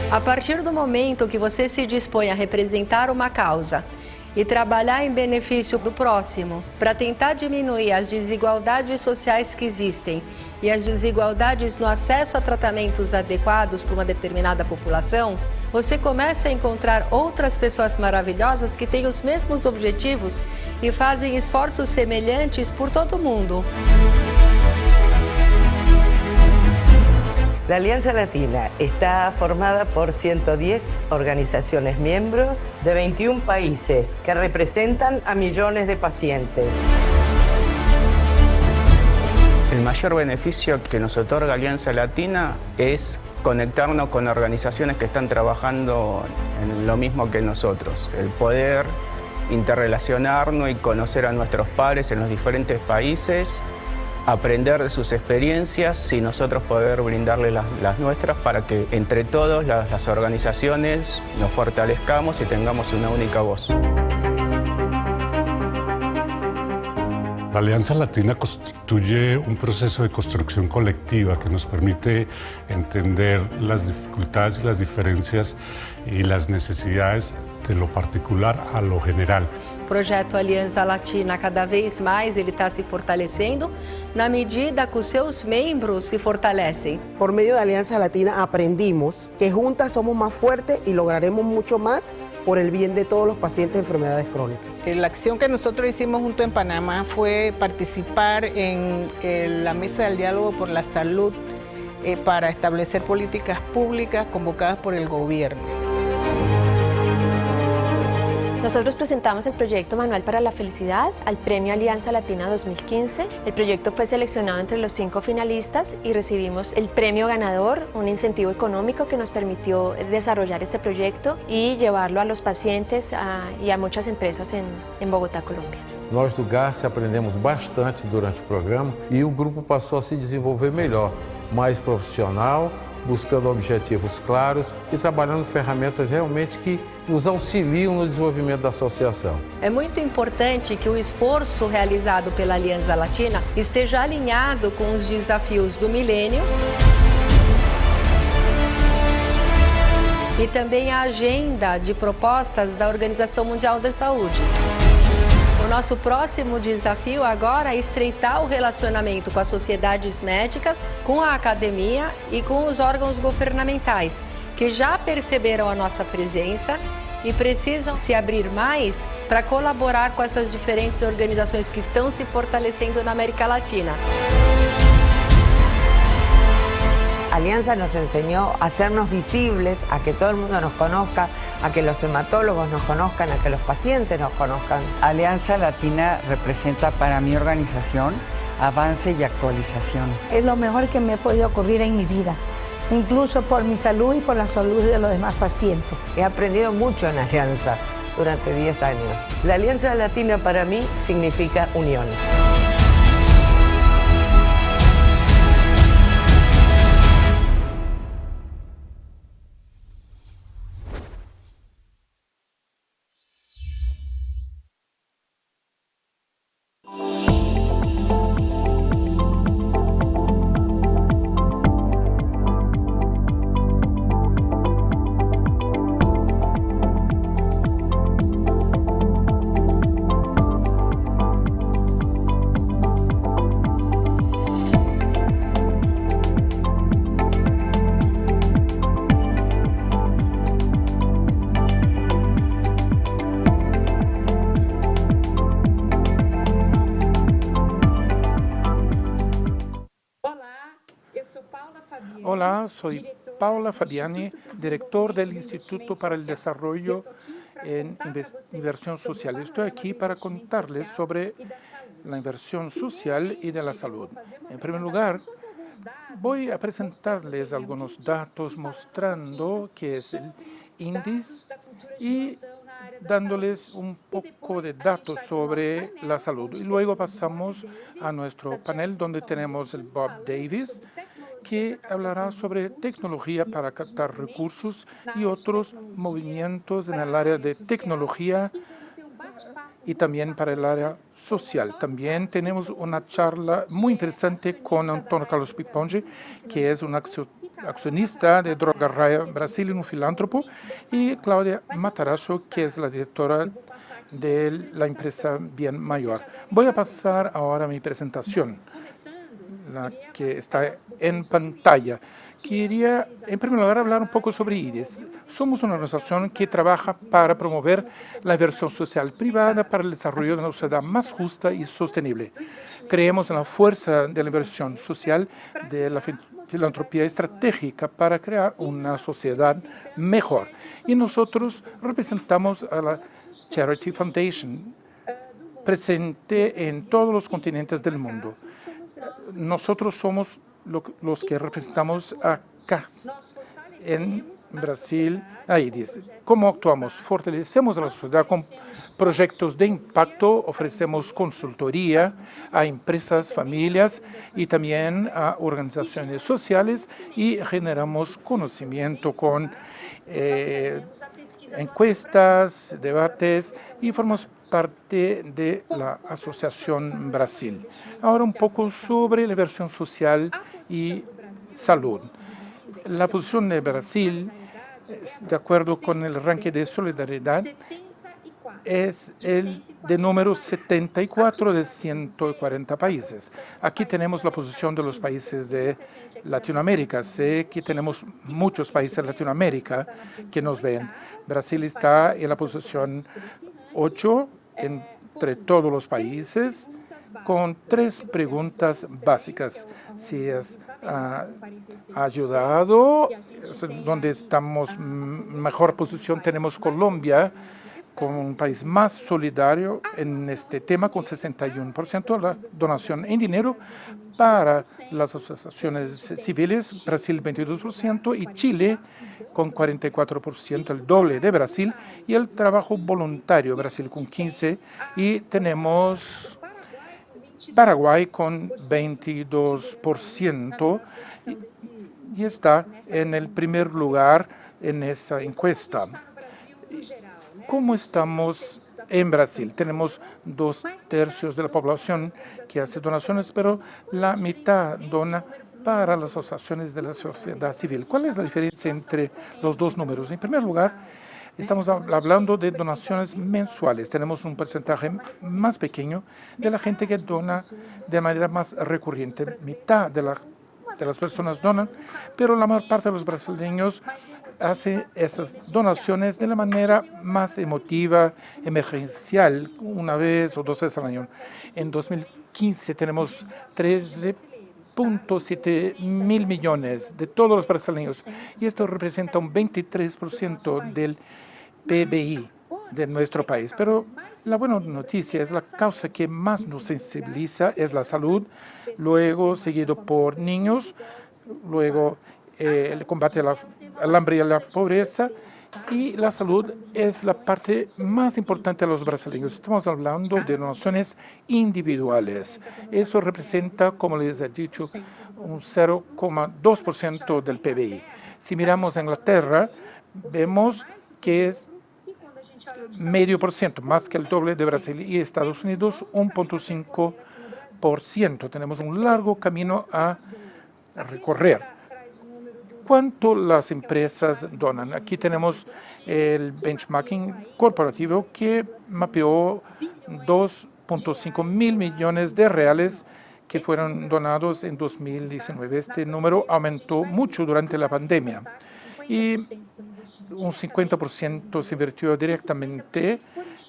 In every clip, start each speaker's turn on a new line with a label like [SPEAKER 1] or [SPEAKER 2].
[SPEAKER 1] A partir do momento que você se dispõe a representar uma causa e trabalhar em benefício do próximo, para tentar diminuir as desigualdades sociais que existem e as desigualdades no acesso a tratamentos adequados para uma determinada população, você começa a encontrar outras pessoas maravilhosas que têm os mesmos objetivos e fazem esforços semelhantes por todo o mundo.
[SPEAKER 2] La Alianza Latina está formada por 110 organizaciones miembros de 21 países que representan a millones de pacientes.
[SPEAKER 3] El mayor beneficio que nos otorga Alianza Latina es conectarnos con organizaciones que están trabajando en lo mismo que nosotros. El poder interrelacionarnos y conocer a nuestros pares en los diferentes países, aprender de sus experiencias y nosotros poder brindarles las nuestras para que entre todos las organizaciones nos fortalezcamos y tengamos una única voz.
[SPEAKER 4] La Alianza Latina constituye un proceso de construcción colectiva que nos permite entender las dificultades y las diferencias y las necesidades de lo particular a lo general.
[SPEAKER 1] O projeto Aliança Latina, cada vez mais, ele está se fortalecendo na medida que os seus membros se fortalecem.
[SPEAKER 5] Por medio de Alianza Latina aprendimos que juntas somos más fuertes y lograremos mucho más por el bien de todos los pacientes de enfermedades crónicas.
[SPEAKER 6] La acción que nosotros hicimos junto en Panamá fue participar en la mesa del diálogo por la salud para establecer políticas públicas convocadas por el gobierno.
[SPEAKER 7] Nosotros presentamos el proyecto Manual para la Felicidad al Premio Alianza Latina 2015. El proyecto fue seleccionado entre los 5 finalistas y recibimos el premio ganador, un incentivo económico que nos permitió desarrollar este proyecto y llevarlo a los pacientes y a muchas empresas en Bogotá, Colombia.
[SPEAKER 8] Nós do GAS aprendemos bastante durante o programa e o grupo passou a se desenvolver melhor, mais profissional, buscando objetivos claros e trabalhando ferramentas realmente que nos auxiliam no desenvolvimento da associação.
[SPEAKER 1] É muito importante que o esforço realizado pela Aliança Latina esteja alinhado com os desafios do milênio e também a agenda de propostas da Organização Mundial da Saúde. O nosso próximo desafio agora é estreitar o relacionamento com as sociedades médicas, com a academia e com os órgãos governamentais, que já perceberam a nossa presença e precisam se abrir mais para colaborar com essas diferentes organizações que estão se fortalecendo na América Latina.
[SPEAKER 2] Alianza nos enseñó a hacernos visibles, a que todo el mundo nos conozca, a que los hematólogos nos conozcan, a que los pacientes nos conozcan.
[SPEAKER 9] Alianza Latina representa para mi organización avance y actualización.
[SPEAKER 10] Es lo mejor que me ha podido ocurrir en mi vida, incluso por mi salud y por la salud de los demás pacientes.
[SPEAKER 2] He aprendido mucho en Alianza durante 10 años. La Alianza Latina para mí significa unión.
[SPEAKER 11] Hola, soy Paula Fabiani, director del Instituto para el Desarrollo en Inversión Social. Estoy aquí para contarles sobre la inversión social y de la salud. En primer lugar, voy a presentarles algunos datos mostrando qué es el índice y dándoles un poco de datos sobre la salud. Y luego pasamos a nuestro panel donde tenemos el Bob Davis, que hablará sobre tecnología para captar recursos y otros movimientos en el área de tecnología y también para el área social. También tenemos una charla muy interesante con Antonio Carlos Pipongi, que es un accionista de Droga Raia Brasil, un filántropo, y Claudia Matarazzo, que es la directora de la empresa Bien Mayor. Voy a pasar ahora a mi presentación, la que está en pantalla. Quería, en primer lugar, hablar un poco sobre IRIS. Somos una organización que trabaja para promover la inversión social privada para el desarrollo de una sociedad más justa y sostenible. Creemos en la fuerza de la inversión social, de la filantropía estratégica para crear una sociedad mejor. Y nosotros representamos a la Charity Foundation, presente en todos los continentes del mundo. Nosotros somos los que representamos acá en Brasil a IRIS. ¿Cómo actuamos? Fortalecemos a la sociedad con proyectos de impacto, ofrecemos consultoría a empresas, familias y también a organizaciones sociales y generamos conocimiento con encuestas, debates y formamos parte de la Asociación Brasil. Ahora un poco sobre la inversión social y salud. La posición de Brasil, de acuerdo con el ranking de solidaridad, es el de número 74 de 140 países. Aquí tenemos la posición de los países de Latinoamérica. Sé que tenemos muchos países de Latinoamérica que nos ven. Brasil está en la posición 8 entre todos los países, con 3 preguntas básicas. Si has ayudado, donde estamos en mejor posición tenemos Colombia, como un país más solidario en este tema, con 61% la donación en dinero para las asociaciones civiles, Brasil 22% y Chile con 44%, el doble de Brasil, y el trabajo voluntario, Brasil con 15%, y tenemos Paraguay con 22% y está en el primer lugar en esa encuesta. ¿Cómo estamos en Brasil? Tenemos 2/3 de la población que hace donaciones, pero la mitad dona para las asociaciones de la sociedad civil. ¿Cuál es la diferencia entre los dos números? En primer lugar, estamos hablando de donaciones mensuales. Tenemos un porcentaje más pequeño de la gente que dona de manera más recurrente. Mitad de las personas donan, pero la mayor parte de los brasileños hace esas donaciones de la manera más emotiva, emergencial, una vez o 2 veces al año. En 2015 tenemos 13.7 mil millones de todos los brasileños y esto representa un 23% del PBI de nuestro país. Pero la buena noticia es la causa que más nos sensibiliza es la salud, luego seguido por niños, luego el combate al hambre y a la pobreza, y la salud es la parte más importante de los brasileños. Estamos hablando de donaciones individuales. Eso representa, como les he dicho, un 0,2% del PBI. Si miramos a Inglaterra, vemos que es 0,5%, más que el doble de Brasil, y Estados Unidos 1,5%. Tenemos un largo camino a recorrer. ¿Cuánto las empresas donan? Aquí tenemos el benchmarking corporativo que mapeó 2.5 mil millones de reales que fueron donados en 2019. Este número aumentó mucho durante la pandemia y un 50% se invirtió directamente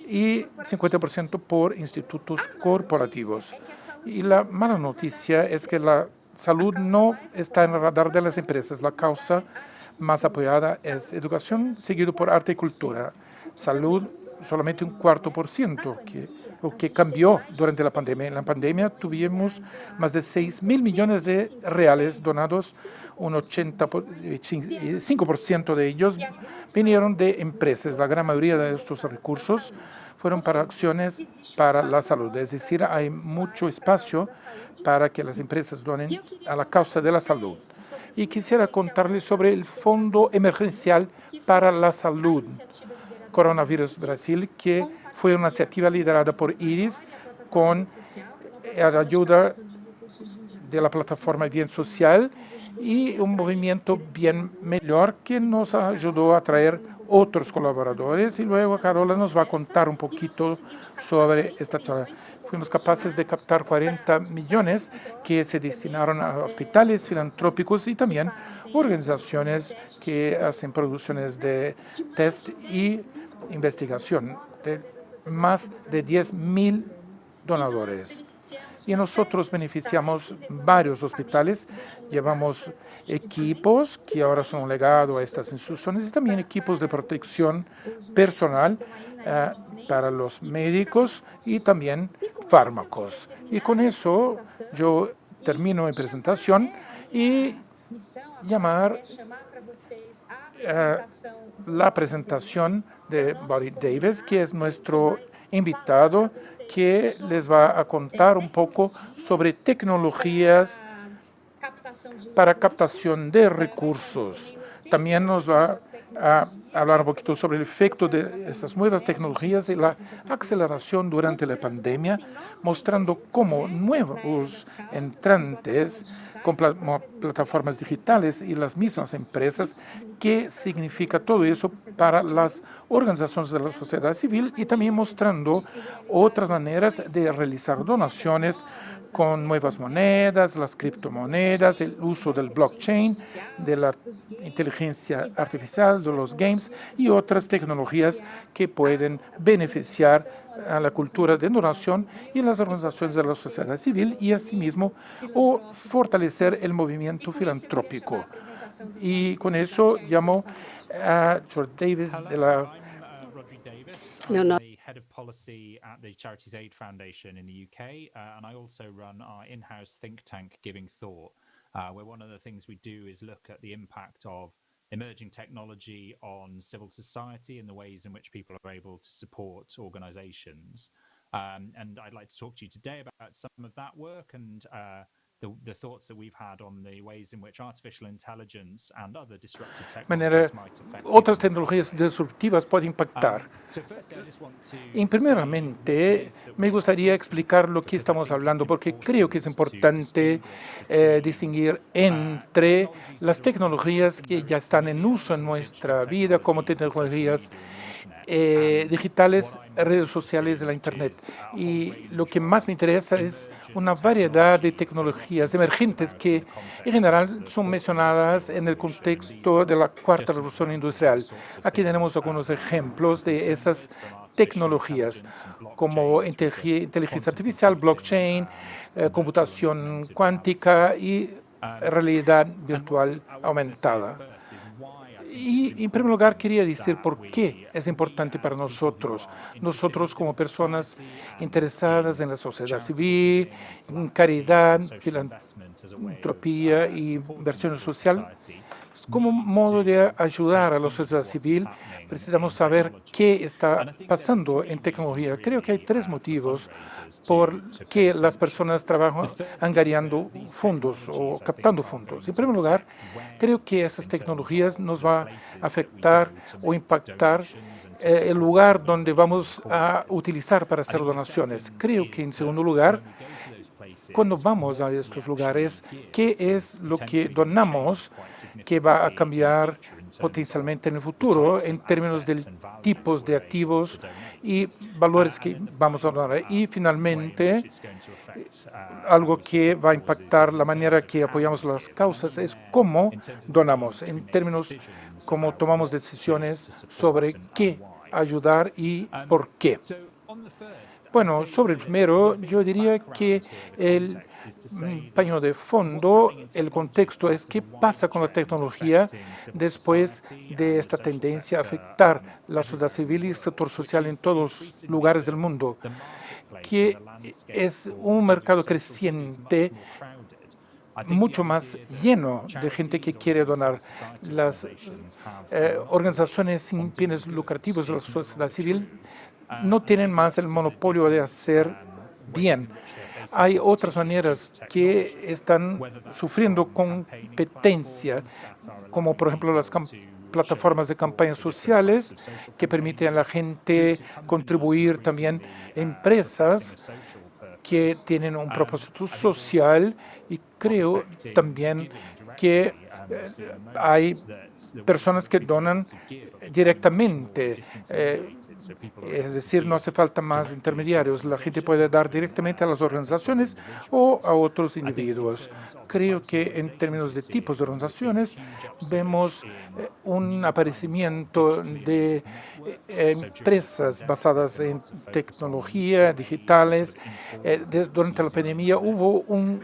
[SPEAKER 11] y 50% por institutos corporativos. Y la mala noticia es que la salud no está en el radar de las empresas. La causa más apoyada es educación, seguido por arte y cultura. Salud, solamente un 4%, lo que cambió durante la pandemia. En la pandemia tuvimos más de 6 mil millones de reales donados, un 85% de ellos vinieron de empresas. La gran mayoría de estos recursos fueron para acciones para la salud, es decir, hay mucho espacio para que las empresas donen a la causa de la salud. Y quisiera contarles sobre el Fondo Emergencial para la Salud Coronavirus Brasil, que fue una iniciativa liderada por IRIS con la ayuda de la plataforma Bien Social y un movimiento bien mejor que nos ayudó a traer otros colaboradores, y luego Carola nos va a contar un poquito sobre esta charla. Fuimos capaces de captar 40 millones que se destinaron a hospitales filantrópicos y también organizaciones que hacen producciones de test y investigación de más de 10.000 donadores. Y nosotros beneficiamos varios hospitales, llevamos equipos que ahora son un legado a estas instituciones y también equipos de protección personal para los médicos y también fármacos. Y con eso yo termino mi presentación y llamar la presentación de Buddy Davis, que es nuestro invitado, que les va a contar un poco sobre tecnologías para captación de recursos. También nos va a hablar un poquito sobre el efecto de estas nuevas tecnologías y la aceleración durante la pandemia, mostrando cómo nuevos entrantes con plataformas digitales y las mismas empresas, qué significa todo eso para las organizaciones de la sociedad civil, y también mostrando otras maneras de realizar donaciones con nuevas monedas, las criptomonedas, el uso del blockchain, de la inteligencia artificial, de los games y otras tecnologías que pueden beneficiar a la cultura de donación y las organizaciones de la sociedad civil, y asimismo fortalecer el movimiento filantrópico. Y con eso llamo a George Davis de la
[SPEAKER 12] Head of Policy at the Charities Aid Foundation in the UK, and I also run our in-house think tank, Giving Thought, where one of the things we do is look at the impact of emerging technology on civil society and the ways in which people are able to support organizations. And I'd like to talk to you today about some of that work and the thoughts that we've had on the ways in which artificial intelligence and other disruptive technologies might affect
[SPEAKER 11] otras tecnologías disruptivas pueden impactar. Primeramente, me gustaría explicar lo que estamos hablando, porque creo que es importante distinguir entre las tecnologías que ya están en uso en nuestra vida, como tecnologías digitales, redes sociales de la Internet. Y lo que más me interesa es una variedad de tecnologías emergentes que en general son mencionadas en el contexto de la cuarta revolución industrial. Aquí tenemos algunos ejemplos de esas tecnologías, como inteligencia artificial, blockchain, computación cuántica y realidad virtual aumentada. Y en primer lugar quería decir por qué es importante para nosotros como personas interesadas en la sociedad civil, en caridad, filantropía y inversión social. Como modo de ayudar a la sociedad civil, necesitamos saber qué está pasando en tecnología. Creo que hay tres motivos por que las personas trabajan angariando fondos o captando fondos. En primer lugar, creo que esas tecnologías nos van a afectar o impactar el lugar donde vamos a utilizar para hacer donaciones. Creo que en segundo lugar, cuando vamos a estos lugares, ¿qué es lo que donamos que va a cambiar potencialmente en el futuro en términos de tipos de activos y valores que vamos a donar? Y finalmente, algo que va a impactar la manera que apoyamos las causas es cómo donamos, en términos cómo tomamos decisiones sobre qué ayudar y por qué. Bueno, sobre el primero, yo diría que el paño de fondo, el contexto es qué pasa con la tecnología después de esta tendencia a afectar la sociedad civil y el sector social en todos los lugares del mundo, que es un mercado creciente, mucho más lleno de gente que quiere donar. Las organizaciones sin fines lucrativos de la sociedad civil no tienen más el monopolio de hacer bien. Hay otras maneras que están sufriendo competencia, como por ejemplo las plataformas de campañas sociales que permiten a la gente contribuir, también empresas que tienen un propósito social, y creo también que hay personas que donan directamente. Es decir, no hace falta más intermediarios. La gente puede dar directamente a las organizaciones o a otros individuos. Creo que en términos de tipos de organizaciones vemos un aparecimiento de empresas basadas en tecnología, digitales. Durante la pandemia hubo un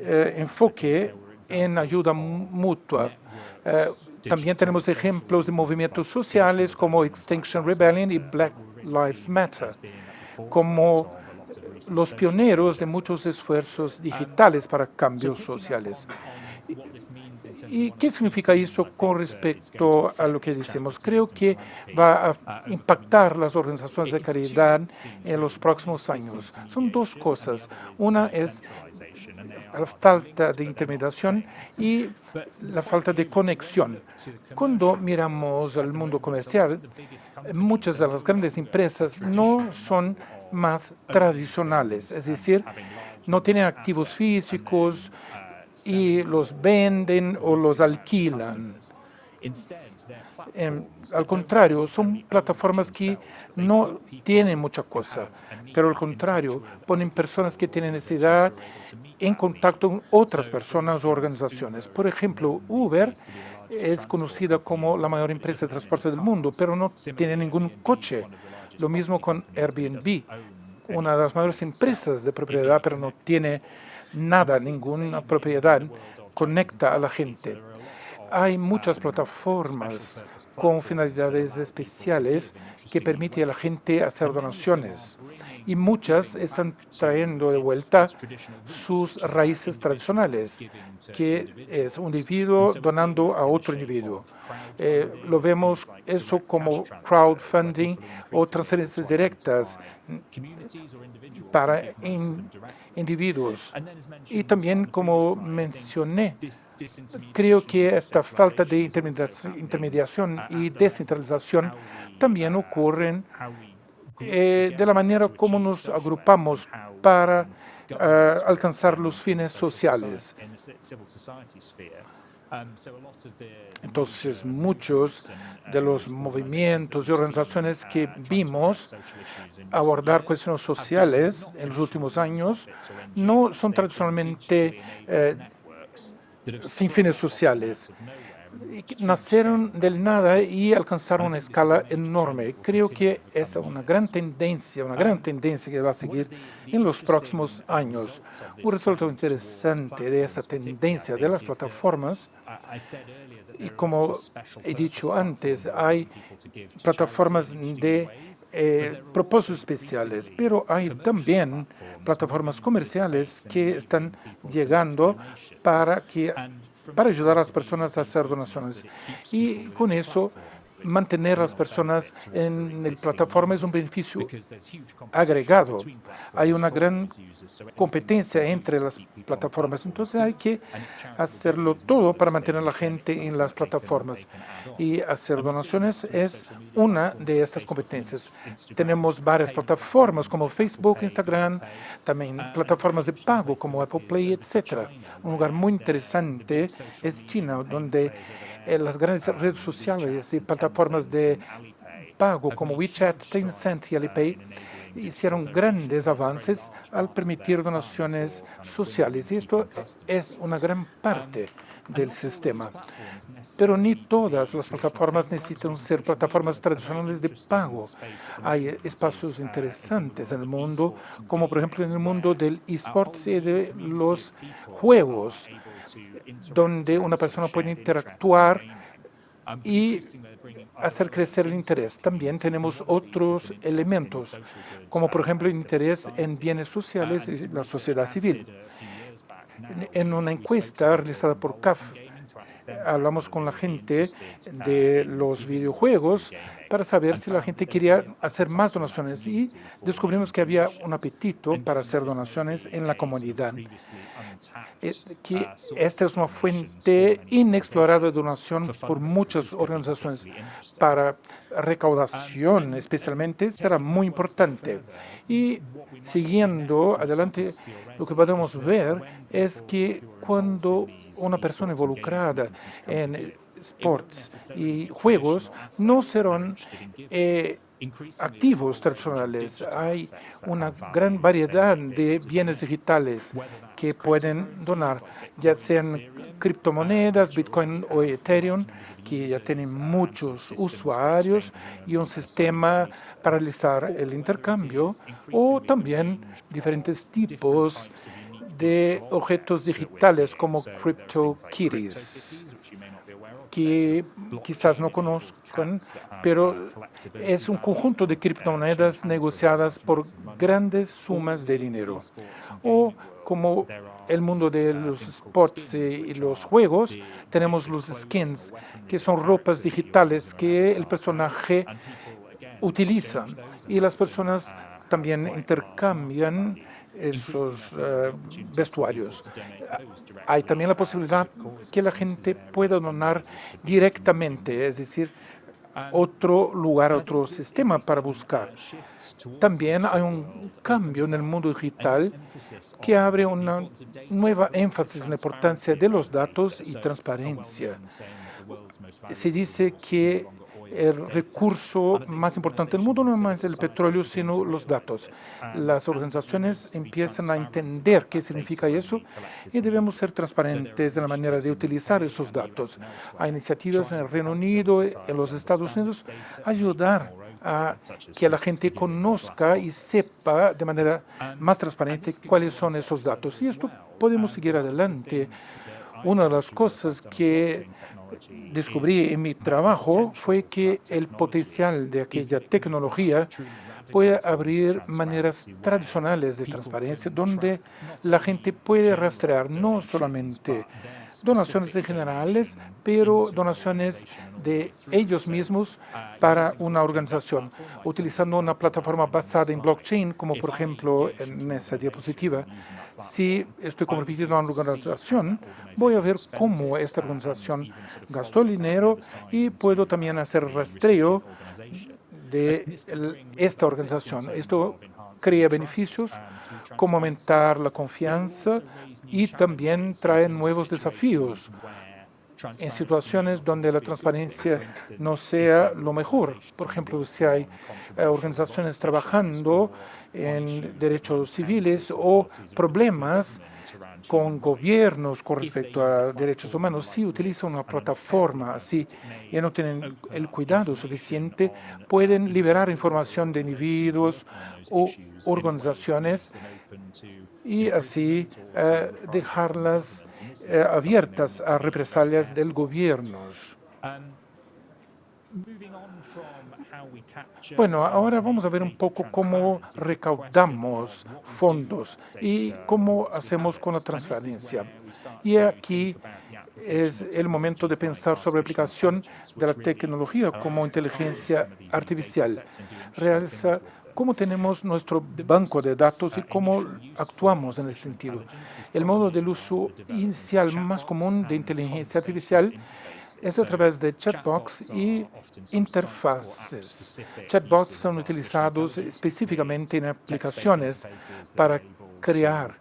[SPEAKER 11] enfoque en ayuda mutua. También tenemos ejemplos de movimientos sociales como Extinction Rebellion y Black Lives Matter, como los pioneros de muchos esfuerzos digitales para cambios sociales. ¿Y qué significa eso con respecto a lo que decimos? Creo que va a impactar las organizaciones de caridad en los próximos años. Son dos cosas. Una es la falta de intermediación y la falta de conexión. Cuando miramos al mundo comercial, muchas de las grandes empresas no son más tradicionales, es decir, no tienen activos físicos y los venden o los alquilan. Al contrario, son plataformas que no tienen mucha cosa, pero al contrario, ponen personas que tienen necesidad en contacto con otras personas o organizaciones. Por ejemplo, Uber es conocida como la mayor empresa de transporte del mundo, pero no tiene ningún coche. Lo mismo con Airbnb, una de las mayores empresas de propiedad, pero no tiene nada, ninguna propiedad, conecta a la gente. Hay muchas plataformas con finalidades especiales que permiten a la gente hacer donaciones, y muchas están trayendo de vuelta sus raíces tradicionales, que es un individuo donando a otro individuo. Lo vemos eso como crowdfunding o transferencias directas para individuos. Y también, como mencioné, creo que esta falta de intermediación y descentralización también ocurren de la manera como nos agrupamos para alcanzar los fines sociales. Entonces, muchos de los movimientos y organizaciones que vimos abordar cuestiones sociales en los últimos años no son tradicionalmente sin fines sociales. Nacieron del nada y alcanzaron una escala enorme. Creo que es una gran tendencia que va a seguir en los próximos años. Un resultado interesante de esa tendencia de las plataformas, y como he dicho antes, hay plataformas de propósitos especiales, pero hay también plataformas comerciales que están llegando para ayudar a las personas a hacer donaciones. Y con eso, mantener a las personas en la plataforma es un beneficio agregado. Hay una gran competencia entre las plataformas, entonces hay que hacerlo todo para mantener a la gente en las plataformas. Y hacer donaciones es una de estas competencias. Tenemos varias plataformas como Facebook, Instagram, también plataformas de pago como Apple Play, etc. Un lugar muy interesante es China, donde las grandes redes sociales y plataformas de pago como WeChat, Tencent y Alipay hicieron grandes avances al permitir donaciones sociales. Y esto es una gran parte del sistema. Pero ni todas las plataformas necesitan ser plataformas tradicionales de pago. Hay espacios interesantes en el mundo, como por ejemplo en el mundo del esports y de los juegos, donde una persona puede interactuar y hacer crecer el interés. También tenemos otros elementos, como por ejemplo el interés en bienes sociales y la sociedad civil. En una encuesta realizada por CAF hablamos con la gente de los videojuegos para saber si la gente quería hacer más donaciones y descubrimos que había un apetito para hacer donaciones en la comunidad. Que esta es una fuente inexplorada de donación por muchas organizaciones. Para recaudación especialmente será muy importante. Y siguiendo adelante, lo que podemos ver es que cuando una persona involucrada en sports y juegos no serán activos tradicionales. Hay una gran variedad de bienes digitales que pueden donar, ya sean criptomonedas, Bitcoin o Ethereum, que ya tienen muchos usuarios y un sistema para realizar el intercambio, o también diferentes tipos de objetos digitales como CryptoKitties, que quizás no conozcan, pero es un conjunto de criptomonedas negociadas por grandes sumas de dinero. O como el mundo de los sports y los juegos, tenemos los skins, que son ropas digitales que el personaje utiliza y las personas también intercambian esos vestuarios. Hay también la posibilidad que la gente pueda donar directamente, es decir, otro lugar, otro sistema para buscar. También hay un cambio en el mundo digital que abre una nueva énfasis en la importancia de los datos y transparencia. Se dice que el recurso más importante del mundo no es más el petróleo, sino los datos. Las organizaciones empiezan a entender qué significa eso y debemos ser transparentes en la manera de utilizar esos datos. Hay iniciativas en el Reino Unido, en los Estados Unidos, ayudar a que la gente conozca y sepa de manera más transparente cuáles son esos datos. Y esto podemos seguir adelante. Una de las cosas que descubrí en mi trabajo fue que el potencial de aquella tecnología puede abrir maneras tradicionales de transparencia donde la gente puede rastrear no solamente donaciones en generales, pero donaciones de ellos mismos para una organización, utilizando una plataforma basada en blockchain, como por ejemplo en esa diapositiva. Si estoy comprometido a una organización, voy a ver cómo esta organización gastó el dinero y puedo también hacer rastreo de esta organización. Esto crea beneficios como aumentar la confianza y también trae nuevos desafíos en situaciones donde la transparencia no sea lo mejor. Por ejemplo, si hay organizaciones trabajando en derechos civiles o problemas con gobiernos con respecto a derechos humanos, si utilizan una plataforma así y no tienen el cuidado suficiente, pueden liberar información de individuos o organizaciones y así dejarlas abiertas a represalias del gobierno. Bueno, ahora vamos a ver un poco cómo recaudamos fondos y cómo hacemos con la transparencia. Y aquí es el momento de pensar sobre la aplicación de la tecnología como inteligencia artificial. Realiza cómo tenemos nuestro banco de datos y cómo actuamos en ese sentido. El modo del uso inicial más común de inteligencia artificial es a través de chatbots y interfaces. Chatbots son utilizados específicamente en aplicaciones para crear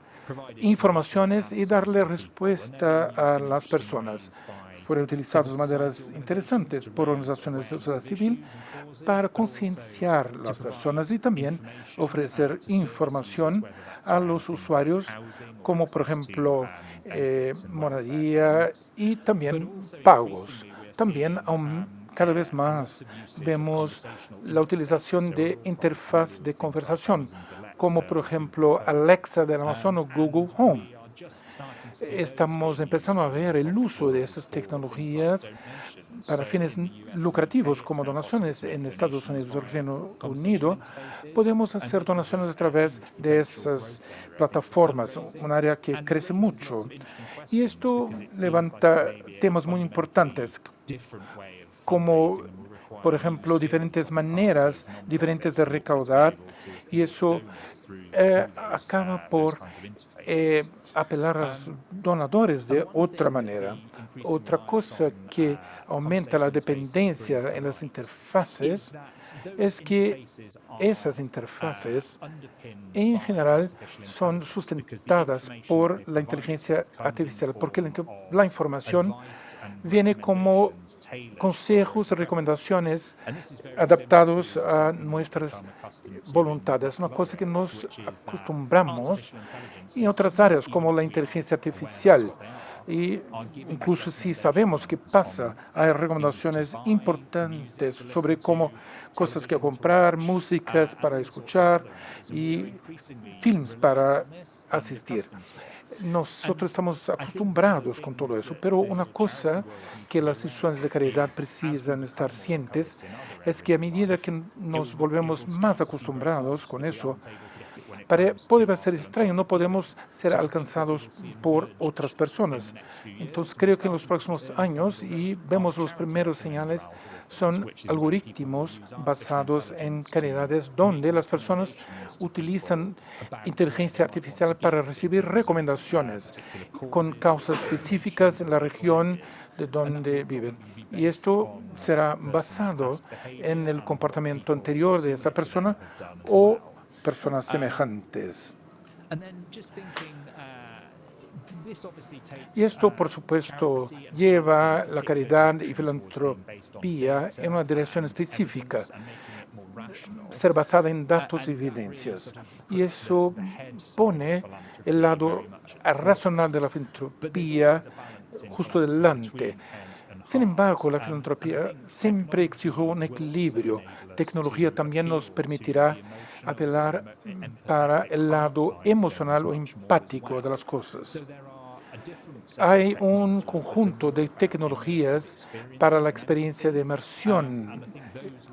[SPEAKER 11] informaciones y darle respuesta a las personas. Fueron utilizados de maneras interesantes por organizaciones de sociedad civil para concienciar a las personas y también ofrecer información a los usuarios, como por ejemplo monedía y también pagos. También cada vez más vemos la utilización de interfaz de conversación, como por ejemplo Alexa de Amazon o Google Home. estamos empezando a ver el uso de esas tecnologías para fines lucrativos como donaciones en Estados Unidos o Reino Unido. Podemos hacer donaciones a través de esas plataformas, un área que crece mucho. Y esto levanta temas muy importantes, como, por ejemplo, diferentes maneras diferentes de recaudar, y eso acaba por apelar a los donadores de otra manera. Otra cosa que aumenta la dependencia en las interfaces es que esas interfaces en general son sustentadas por la inteligencia artificial, porque la información viene como consejos, recomendaciones adaptados a nuestras voluntades, una cosa que nos acostumbramos en otras áreas como la inteligencia artificial. Y incluso si sabemos qué pasa, hay recomendaciones importantes sobre cómo cosas que comprar, músicas para escuchar y films para asistir. Nosotros estamos acostumbrados con todo eso, pero una cosa que las instituciones de caridad precisan estar cientes es que a medida que nos volvemos más acostumbrados con eso, puede ser extraño, no podemos ser alcanzados por otras personas. Entonces creo que en los próximos años, y vemos los primeros señales, son algoritmos basados en calidades donde las personas utilizan inteligencia artificial para recibir recomendaciones con causas específicas en la región de donde viven. Y esto será basado en el comportamiento anterior de esa persona o personas semejantes. Y esto, por supuesto, lleva la caridad y filantropía en una dirección específica, ser basada en datos y evidencias. Y eso pone el lado racional de la filantropía justo delante. Sin embargo, la filantropía siempre exigió un equilibrio. Tecnología también nos permitirá apelar para el lado emocional o empático de las cosas. Hay un conjunto de tecnologías para la experiencia de inmersión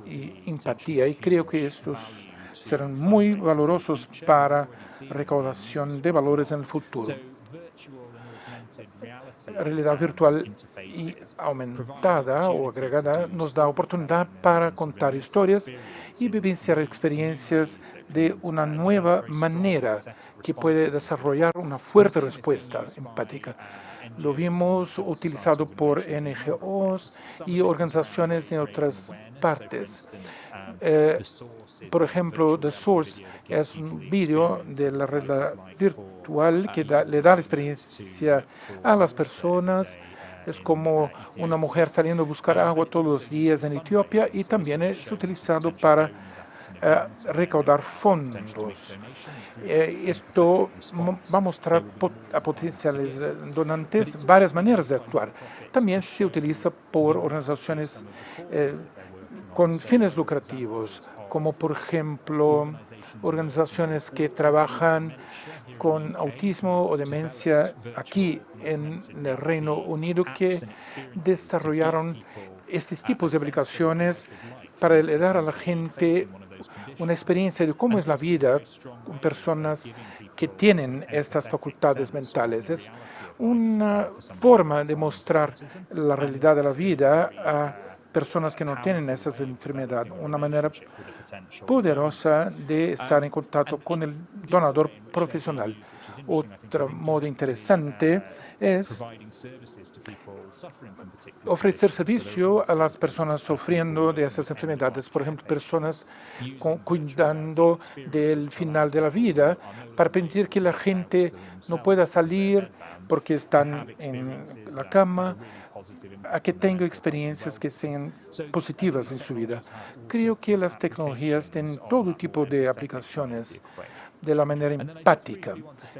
[SPEAKER 11] y empatía, y creo que estos serán muy valorosos para recaudación de valores en el futuro. Realidad virtual y aumentada o agregada nos da oportunidad para contar historias y vivenciar experiencias de una nueva manera que puede desarrollar una fuerte respuesta empática. Lo vimos utilizado por NGOs y organizaciones en otras partes. Por ejemplo, The Source es un vídeo de la realidad virtual que le da la experiencia a las personas. Es como una mujer saliendo a buscar agua todos los días en Etiopía, y también es utilizado para recaudar fondos. Esto va a mostrar a potenciales donantes varias maneras de actuar. También se utiliza por organizaciones con fines lucrativos, como por ejemplo organizaciones que trabajan con autismo o demencia aquí en el Reino Unido, que desarrollaron estos tipos de aplicaciones para dar a la gente una experiencia de cómo es la vida con personas que tienen estas facultades mentales. Es una forma de mostrar la realidad de la vida a personas que no tienen esas enfermedades, una manera poderosa de estar en contacto con el donador profesional. Otro modo interesante es ofrecer servicio a las personas sufriendo de esas enfermedades, por ejemplo, personas cuidando del final de la vida, para permitir que la gente no pueda salir porque están en la cama, a que tenga experiencias que sean positivas en su vida. Creo que las tecnologías tienen todo tipo de aplicaciones de la manera empática.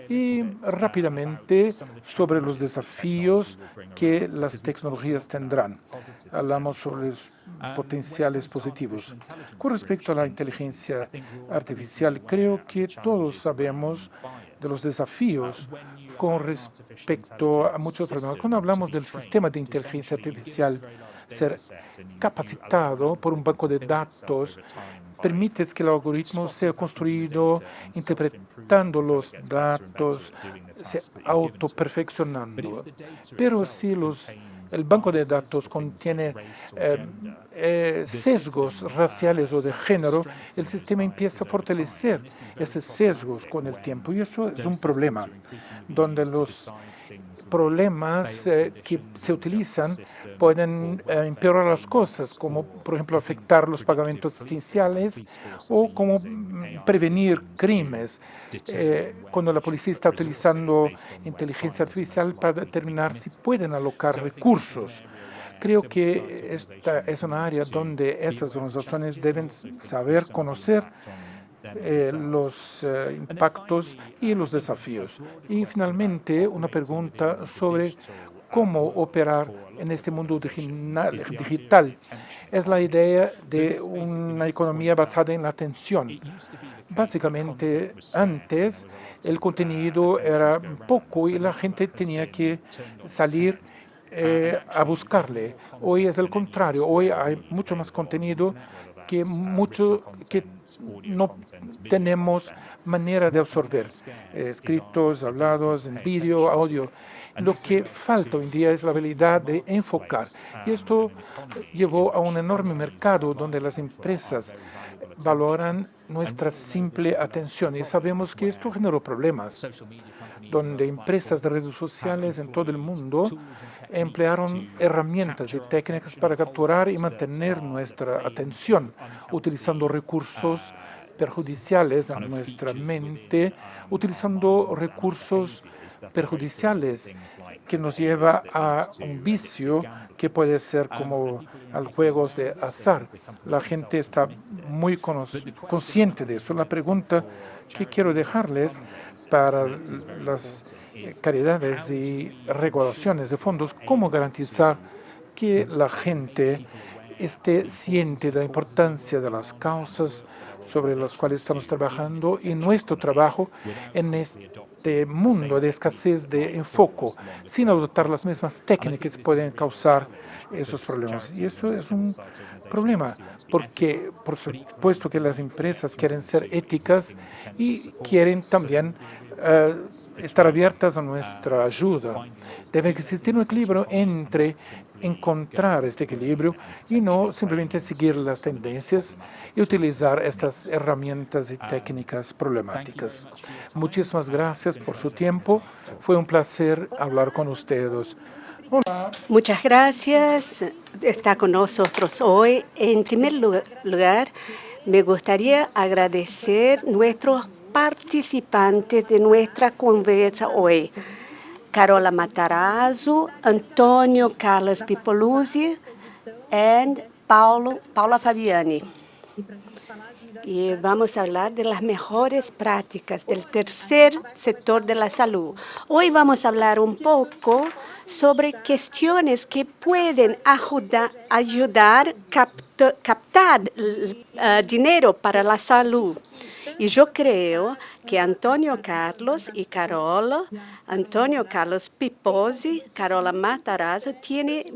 [SPEAKER 11] Y rápidamente sobre los desafíos que las tecnologías tendrán. Hablamos sobre los potenciales positivos. Con respecto a la inteligencia artificial, creo que todos sabemos de los desafíos con respecto a muchos problemas. Cuando hablamos del sistema de inteligencia artificial, ser capacitado por un banco de datos permite que el algoritmo sea construido interpretando los datos, se autoperfeccionando. Pero si el banco de datos contiene sesgos raciales o de género, el sistema empieza a fortalecer esos sesgos con el tiempo, y eso es un problema, donde los problemas que se utilizan pueden empeorar las cosas, como por ejemplo afectar los pagamentos esenciales o como prevenir crímenes. Cuando la policía está utilizando inteligencia artificial para determinar si pueden alocar recursos. Creo que esta es una área donde esas organizaciones deben saber conocer los impactos y los desafíos. Y finalmente, una pregunta sobre cómo operar en este mundo digital. Es la idea de una economía basada en la atención. Básicamente, antes el contenido era poco y la gente tenía que salir a buscarle. Hoy es el contrario. Hoy hay mucho más contenido que no tenemos manera de absorber, escritos, hablados, en vídeo, audio. Lo que falta hoy en día es la habilidad de enfocar. Y esto llevó a un enorme mercado donde las empresas valoran nuestra simple atención. Y sabemos que esto generó problemas, donde empresas de redes sociales en todo el mundo emplearon herramientas y técnicas para capturar y mantener nuestra atención, utilizando recursos perjudiciales a nuestra mente, utilizando recursos perjudiciales que nos lleva a un vicio que puede ser como a juegos de azar. La gente está muy consciente de eso. La pregunta que quiero dejarles para las caridades y regulaciones de fondos, ¿cómo garantizar que la gente siente la importancia de las causas sobre las cuales estamos trabajando y nuestro trabajo en este mundo de escasez de enfoque, sin adoptar las mismas técnicas que pueden causar esos problemas? Y eso es un problema, porque por supuesto que las empresas quieren ser éticas y quieren también estar abiertas a nuestra ayuda. Debe existir un equilibrio entre encontrar este equilibrio y no simplemente seguir las tendencias y utilizar estas herramientas y técnicas problemáticas. Muchísimas gracias por su tiempo. Fue un placer hablar con ustedes. Hola.
[SPEAKER 13] Muchas gracias. Está con nosotros hoy. En primer lugar, me gustaría agradecer nuestros participantes de nuestra conversa hoy. Carola Matarazzo, Antonio Carlos Pipoluzzi y Paula Fabiani. Y vamos a hablar de las mejores prácticas del tercer sector de la salud. Hoy vamos a hablar un poco sobre cuestiones que pueden ayudar a captar dinero para la salud. Y yo creo que Antonio Carlos y Carola, Antonio Carlos Pipozzi, Carola Matarazzo, tienen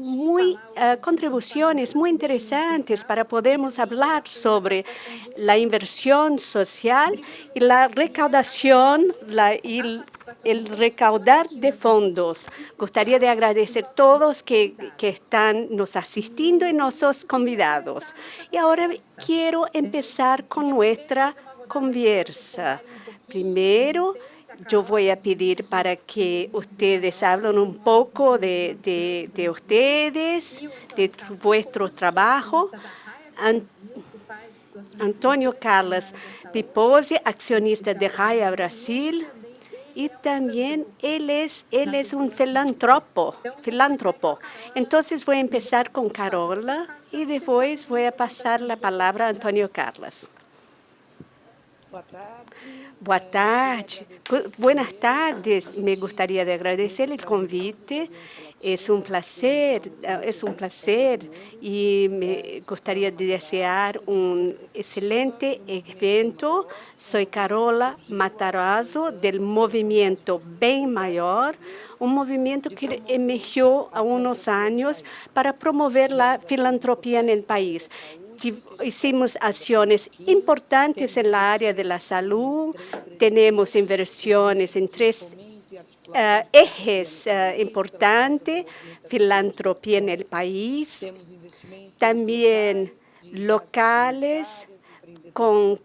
[SPEAKER 13] contribuciones muy interesantes para podermos hablar sobre la inversión social y la recaudación y el recaudar de fondos. Gustaría de agradecer a todos que están nos asistiendo y nuestros convidados. Y ahora quiero empezar con nuestra conversa. Primero, yo voy a pedir para que ustedes hablen un poco de ustedes, de vuestro trabajo. Antonio Carlos Pipozzi, accionista de Raia Brasil, y también él es un filántropo. Entonces voy a empezar con Carola y después voy a pasar la palabra a Antonio Carlos. Buenas tardes. Me gustaría agradecer el convite. Es un placer y me gustaría desear un excelente evento. Soy Carola Matarazzo del movimiento Bem Maior, un movimiento que emergió a unos años para promover la filantropía en el país. Hicimos acciones importantes en la área de la salud. Tenemos inversiones en tres ejes importantes: filantropía en el país, también locales con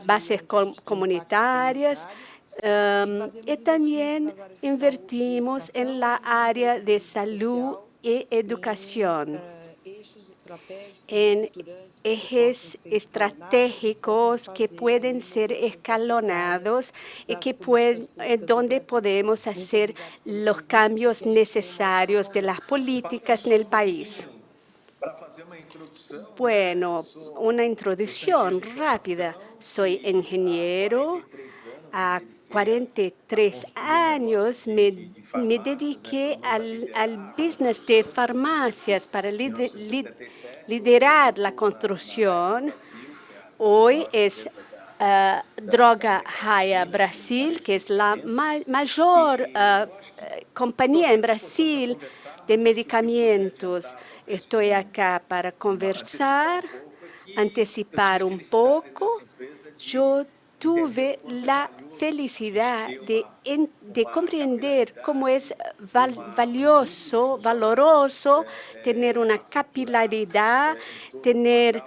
[SPEAKER 13] bases comunitarias, y también invertimos en la área de salud y educación, en ejes estratégicos que pueden ser escalonados y donde podemos hacer los cambios necesarios de las políticas en el país. Bueno, una introducción rápida. Soy ingeniero. A 43 años me dediqué al business de farmacias para liderar la construcción. Hoy es Droga Raia Brasil, que es la mayor compañía en Brasil de medicamentos. Estoy acá para conversar, anticipar un poco. Yo tuve la felicidad de comprender cómo es valoroso tener una capilaridad, tener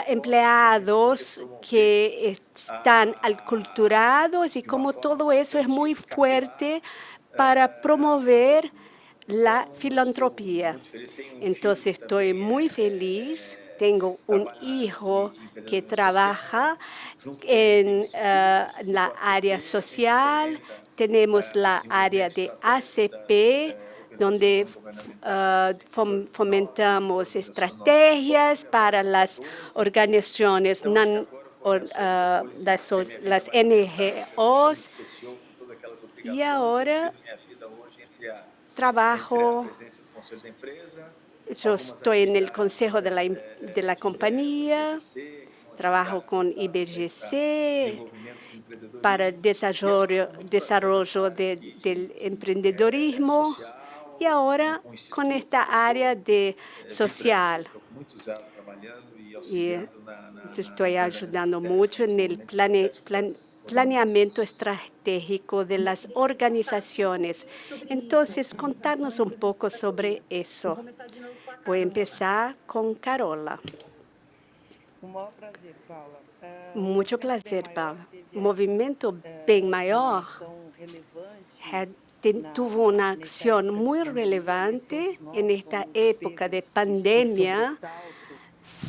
[SPEAKER 13] empleados que están aculturados, y cómo todo eso es muy fuerte para promover la filantropía. Entonces, estoy muy feliz. Tengo un hijo que trabaja en la área social. Tenemos la área de ACP, donde fomentamos estrategias para las organizaciones, las NGOs. Y ahora trabajo. Yo estoy en el consejo de la compañía, trabajo con IBGC para el desarrollo del emprendedorismo, y ahora con esta área de social. Y estoy ayudando mucho en el planeamiento estratégico de las organizaciones. Entonces, contarnos un poco sobre eso. Voy a empezar con Carola. Mucho placer, Paula. El movimiento Bem Maior tuvo una acción muy relevante en esta época de pandemia.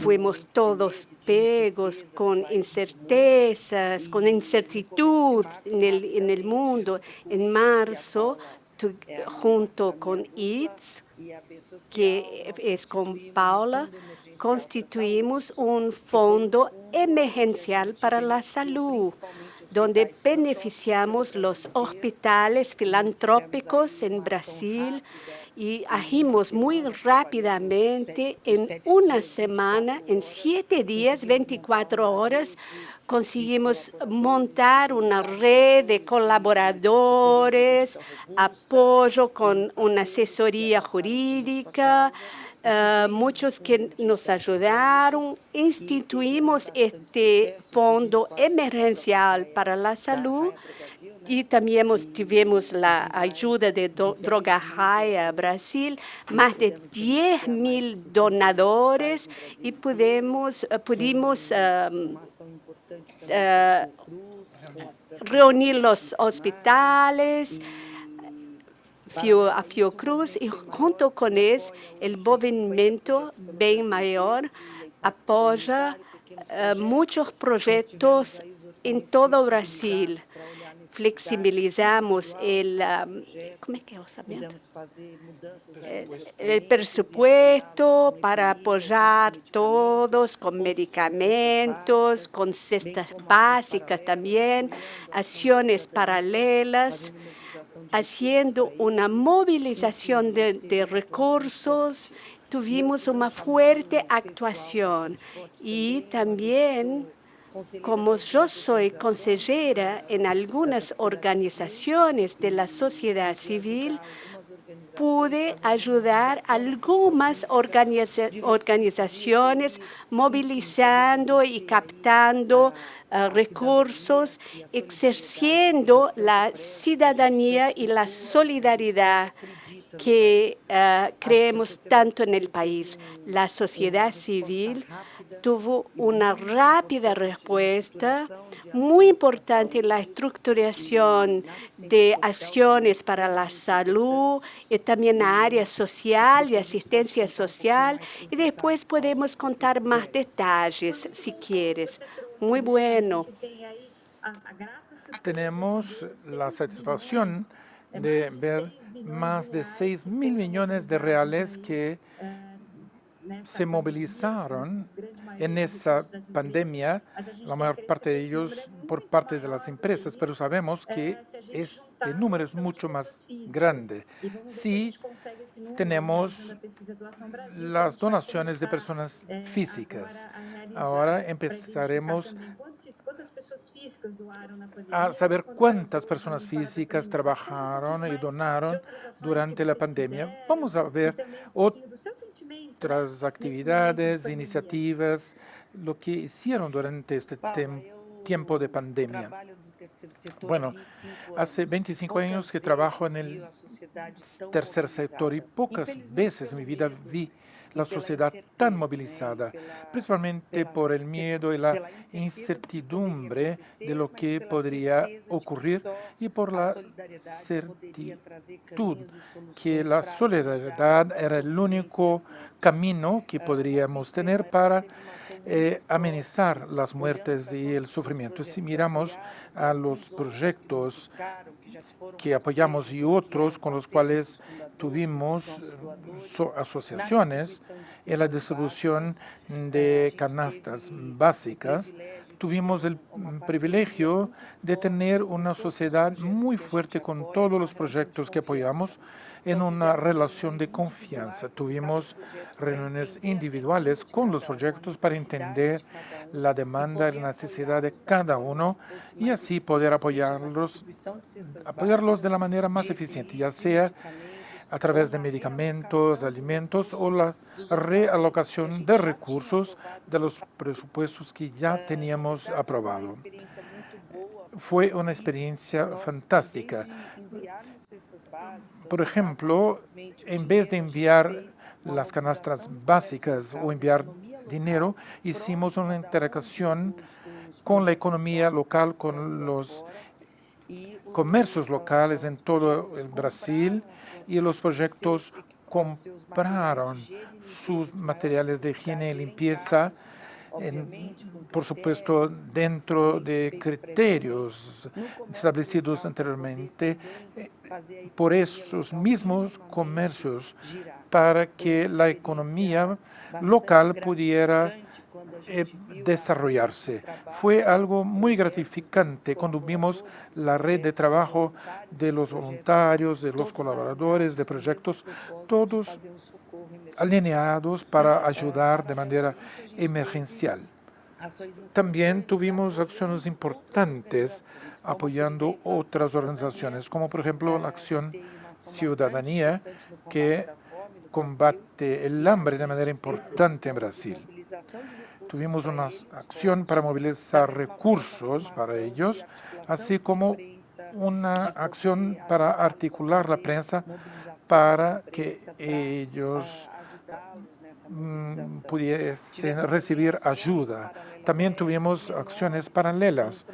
[SPEAKER 13] Fuimos todos pegos con incertezas, con incertidumbre en el mundo. En marzo, junto con IDS, que es con Paula, constituimos un fondo emergencial para la salud, donde beneficiamos los hospitales filantrópicos en Brasil, y agimos muy rápidamente. En una semana, en 7 días, 24 horas, conseguimos montar una red de colaboradores, apoyo con una asesoría jurídica, muchos que nos ayudaron. Instituimos este fondo emergencial para la salud, y también tuvimos la ayuda de Droga Raia Brasil, más de 10.000 donadores, y pudimos reunir los hospitales, a Fiocruz, y junto con eso, el movimiento Bem Maior apoya muchos proyectos en todo Brasil. flexibilizamos el presupuesto para apoyar todos con medicamentos, con cestas básicas también, acciones paralelas, haciendo una movilización de recursos. Tuvimos una fuerte actuación y también, como yo soy consejera en algunas organizaciones de la sociedad civil, pude ayudar a algunas organizaciones movilizando y captando recursos, ejerciendo la ciudadanía y la solidaridad que creemos tanto en el país. La sociedad civil tuvo una rápida respuesta muy importante en la estructuración de acciones para la salud y también la área social y asistencia social. Y después podemos contar más detalles si quieres. Muy bueno.
[SPEAKER 11] Tenemos la satisfacción de ver más de 6.000 millones de reales que se movilizaron en esa pandemia, la mayor parte de ellos por parte de las empresas, pero sabemos que este número es mucho más grande. Sí, tenemos las donaciones de personas físicas. Ahora empezaremos a saber cuántas personas físicas trabajaron y donaron durante la pandemia. Vamos a ver otras actividades, iniciativas, lo que hicieron durante este tiempo de pandemia. Bueno, hace 25 años que trabajo en el tercer sector y pocas veces en mi vida vi la sociedad tan movilizada, principalmente por el miedo y la incertidumbre de lo que podría ocurrir y por la certitud que la solidaridad era el único camino que podríamos tener para amenizar las muertes y el sufrimiento. Si miramos a los proyectos que apoyamos y otros con los cuales tuvimos asociaciones en la distribución de canastas básicas, tuvimos el privilegio de tener una sociedad muy fuerte con todos los proyectos que apoyamos en una relación de confianza. Tuvimos reuniones individuales con los proyectos para entender la demanda y la necesidad de cada uno y así poder apoyarlos de la manera más eficiente, ya sea a través de medicamentos, alimentos o la realocación de recursos de los presupuestos que ya teníamos aprobado. Fue una experiencia fantástica. Por ejemplo, en vez de enviar las canastas básicas o enviar dinero, hicimos una interacción con la economía local, con los comercios locales en todo el Brasil, y los proyectos compraron sus materiales de higiene y limpieza, por supuesto, dentro de criterios establecidos anteriormente por esos mismos comercios para que la economía local pudiera desarrollarse. Fue algo muy gratificante cuando vimos la red de trabajo de los voluntarios, de los colaboradores, de proyectos, todos alineados para ayudar de manera emergencial. También tuvimos acciones importantes apoyando otras organizaciones, como por ejemplo la Acción Ciudadanía, que combate el hambre de manera importante en Brasil. Tuvimos una acción para movilizar recursos para ellos, así como una acción para articular la prensa para que ellos pudiesen recibir ayuda. También tuvimos acciones paralelas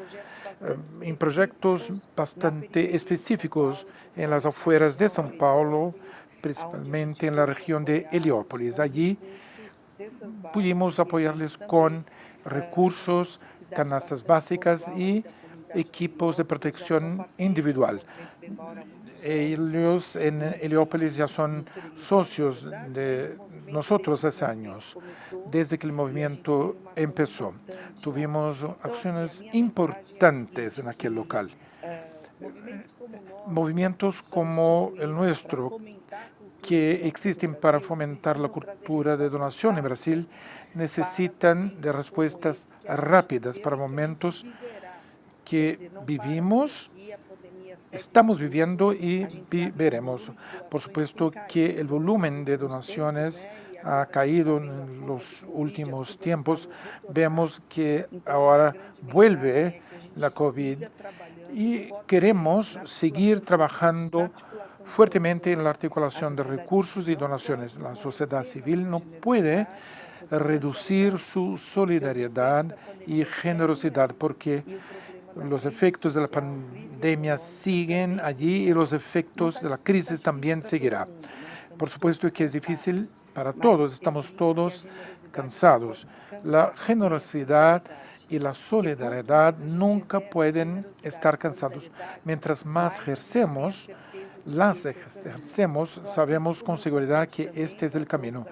[SPEAKER 11] en proyectos bastante específicos en las afueras de São Paulo, principalmente en la región de Heliópolis. Allí pudimos apoyarles con recursos, canastas básicas y equipos de protección individual. Ellos en Heliópolis ya son socios de nosotros hace años, desde que el movimiento empezó. Tuvimos acciones importantes en aquel local. Movimientos como el nuestro, que existen para fomentar la cultura de donación en Brasil, necesitan de respuestas rápidas para momentos que vivimos, estamos viviendo y veremos. Por supuesto que el volumen de donaciones ha caído en los últimos tiempos. Vemos que ahora vuelve la COVID y queremos seguir trabajando fuertemente en la articulación de recursos y donaciones. La sociedad civil no puede reducir su solidaridad y generosidad porque los efectos de la pandemia siguen allí y los efectos de la crisis también seguirán. Por supuesto que es difícil para todos, estamos todos cansados. La generosidad y la solidaridad nunca pueden estar cansados. Mientras más las ejercemos, sabemos con seguridad que este es el camino.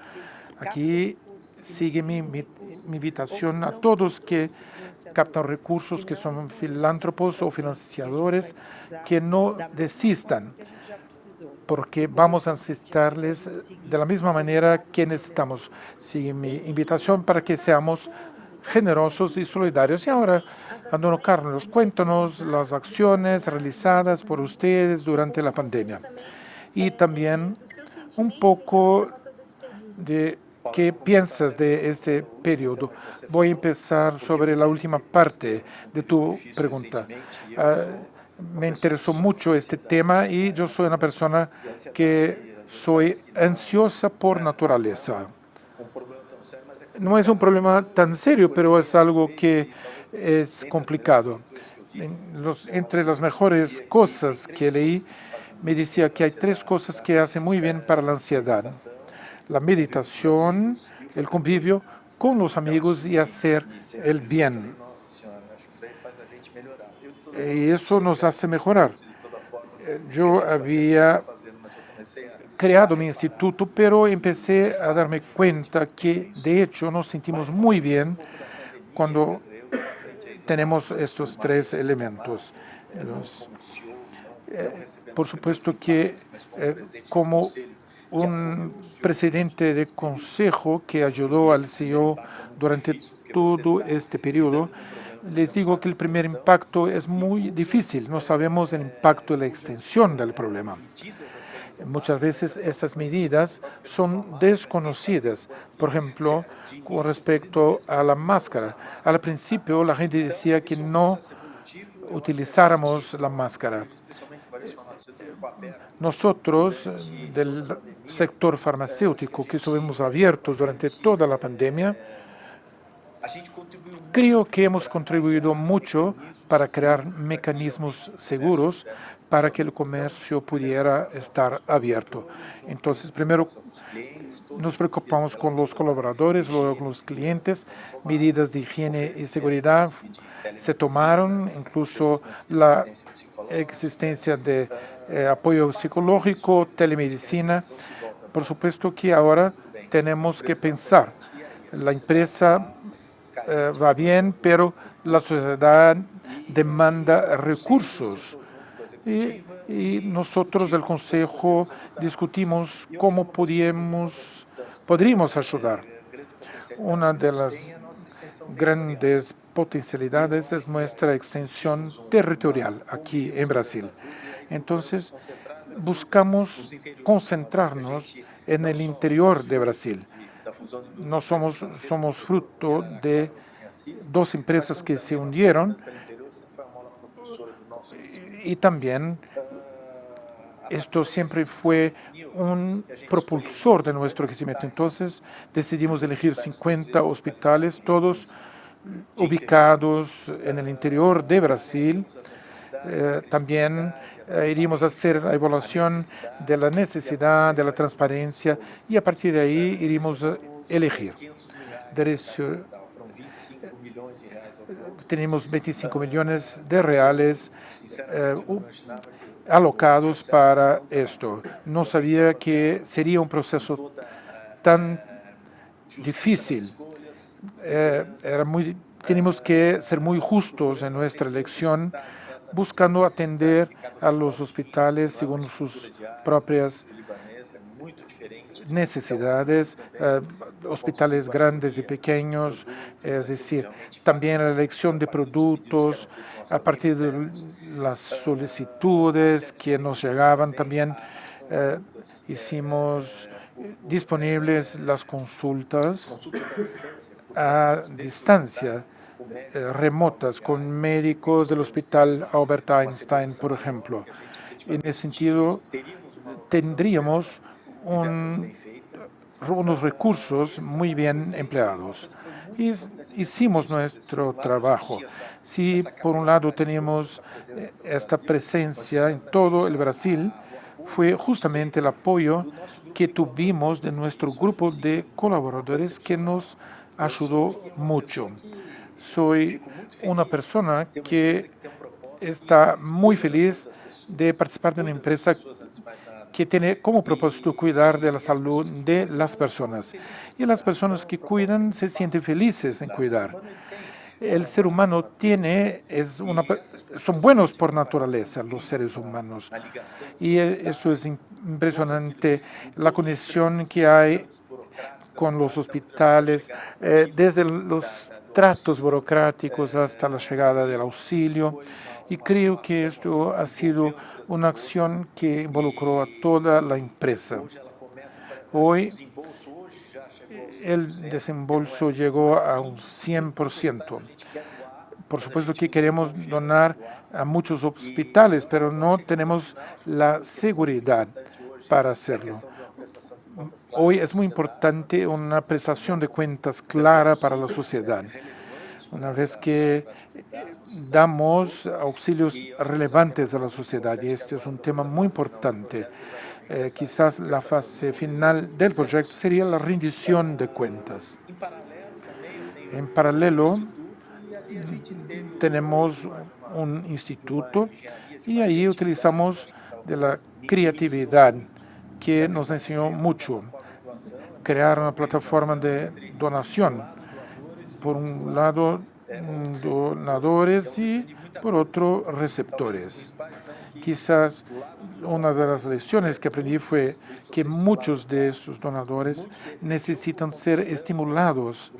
[SPEAKER 11] Aquí sigue mi invitación a todos que captan recursos, que son filántropos o financiadores, que no desistan, porque vamos a necesitarles de la misma manera que necesitamos. Sigue mi invitación para que seamos generosos y solidarios. Y ahora, Don Carlos, cuéntanos las acciones realizadas por ustedes durante la pandemia y también un poco de qué piensas de este periodo. Voy a empezar sobre la última parte de tu pregunta. Me interesó mucho este tema y yo soy una persona que soy ansiosa por naturaleza. No es un problema tan serio, pero es algo que es complicado. Entre las mejores cosas que leí, me decía que hay 3 cosas que hacen muy bien para la ansiedad: la meditación, el convivio con los amigos y hacer el bien. Y eso nos hace mejorar. Yo había creado mi instituto, pero empecé a darme cuenta que, de hecho, nos sentimos muy bien cuando tenemos estos 3 elementos. Por supuesto que como un presidente de consejo que ayudó al CEO durante todo este periodo, les digo que el primer impacto es muy difícil. No sabemos el impacto de la extensión del problema. Muchas veces esas medidas son desconocidas. Por ejemplo, con respecto a la máscara. Al principio la gente decía que no utilizáramos la máscara. Nosotros, del sector farmacéutico, que estuvimos abiertos durante toda la pandemia, creo que hemos contribuido mucho para crear mecanismos seguros para que el comercio pudiera estar abierto. Entonces, primero nos preocupamos con los colaboradores, luego con los clientes. Medidas de higiene y seguridad se tomaron, incluso la existencia de apoyo psicológico, telemedicina. Por supuesto que ahora tenemos que pensar. La empresa va bien, pero la sociedad demanda recursos. Y nosotros, el Consejo, discutimos cómo podríamos ayudar. Una de las grandes potencialidades es nuestra extensión territorial aquí en Brasil. Entonces, buscamos concentrarnos en el interior de Brasil. No somos fruto de 2 empresas que se hundieron y también esto siempre fue un propulsor de nuestro crecimiento. Entonces decidimos elegir 50 hospitales, todos ubicados en el interior de Brasil. También iríamos a hacer la evaluación de la necesidad, de la transparencia, y a partir de ahí iríamos a elegir. tenemos 25 millones de reales alocados para esto. No sabía que sería un proceso tan difícil. Tenemos que ser muy justos en nuestra elección, buscando atender a los hospitales según sus propias necesidades, hospitales grandes y pequeños, es decir, también la elección de productos a partir de las solicitudes que nos llegaban. También hicimos disponibles las consultas a distancia, remotas, con médicos del Hospital Albert Einstein, por ejemplo. En ese sentido, tendríamos unos recursos muy bien empleados. Y hicimos nuestro trabajo. Si por un lado teníamos esta presencia en todo el Brasil, fue justamente el apoyo que tuvimos de nuestro grupo de colaboradores que nos ayudó mucho. Soy una persona que está muy feliz de participar de una empresa que tiene como propósito cuidar de la salud de las personas. Y las personas que cuidan se sienten felices en cuidar. El ser humano son buenos por naturaleza, los seres humanos. Y eso es impresionante, la conexión que hay con los hospitales, desde los tratos burocráticos hasta la llegada del auxilio. Y creo que esto ha sido una acción que involucró a toda la empresa. Hoy el desembolso llegó a un 100%. Por supuesto que queremos donar a muchos hospitales, pero no tenemos la seguridad para hacerlo. Hoy es muy importante una prestación de cuentas clara para la sociedad. Una vez que damos auxilios relevantes a la sociedad, y este es un tema muy importante, quizás la fase final del proyecto sería la rendición de cuentas. En paralelo, tenemos un instituto y ahí utilizamos de la creatividad que nos enseñó mucho. Crear una plataforma de donación. Por un lado, donadores y por otro, receptores. Quizás una de las lecciones que aprendí fue que muchos de esos donadores necesitan ser estimulados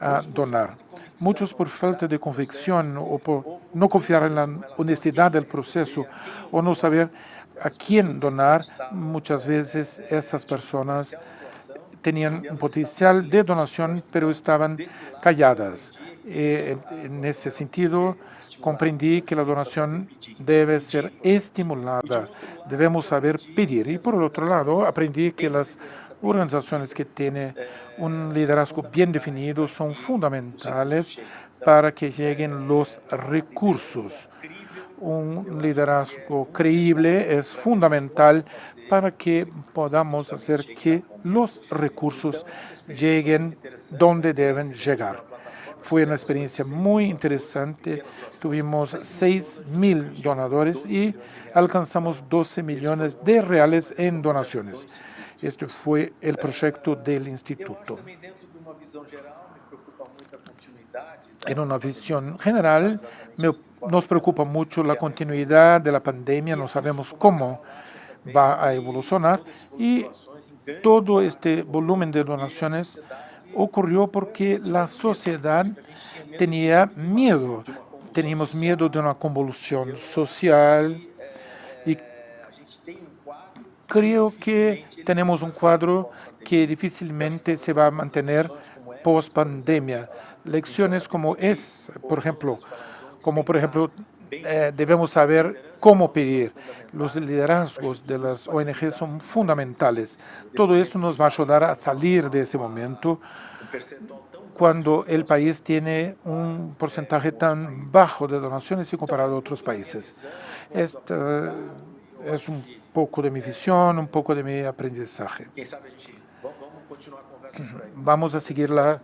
[SPEAKER 11] a donar. Muchos por falta de convicción o por no confiar en la honestidad del proceso o no saber a quién donar, muchas veces esas personas tenían un potencial de donación, pero estaban calladas. En ese sentido, comprendí que la donación debe ser estimulada, debemos saber pedir. Y por el otro lado, aprendí que las organizaciones que tienen un liderazgo bien definido son fundamentales para que lleguen los recursos. Un liderazgo creíble es fundamental para que podamos hacer que los recursos lleguen donde deben llegar. Fue una experiencia muy interesante. Tuvimos 6.000 donadores y alcanzamos 12 millones de reales en donaciones. Este fue el proyecto del instituto. En una visión general, nos preocupa mucho la continuidad de la pandemia. No sabemos cómo va a evolucionar y todo este volumen de donaciones ocurrió porque la sociedad tenía miedo. Teníamos miedo de una convulsión social y creo que tenemos un cuadro que difícilmente se va a mantener post pandemia. Lecciones como por ejemplo, debemos saber cómo pedir. Los liderazgos de las ONG son fundamentales. Todo eso nos va a ayudar a salir de ese momento cuando el país tiene un porcentaje tan bajo de donaciones y comparado a otros países. Esta es un poco de mi visión, un poco de mi aprendizaje. Vamos a seguir la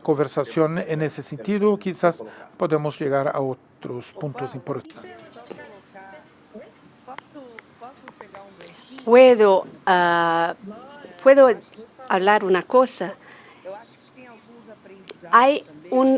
[SPEAKER 11] conversación en ese sentido. Quizás podemos llegar a otros puntos importantes.
[SPEAKER 13] ¿Puedo hablar una cosa? Hay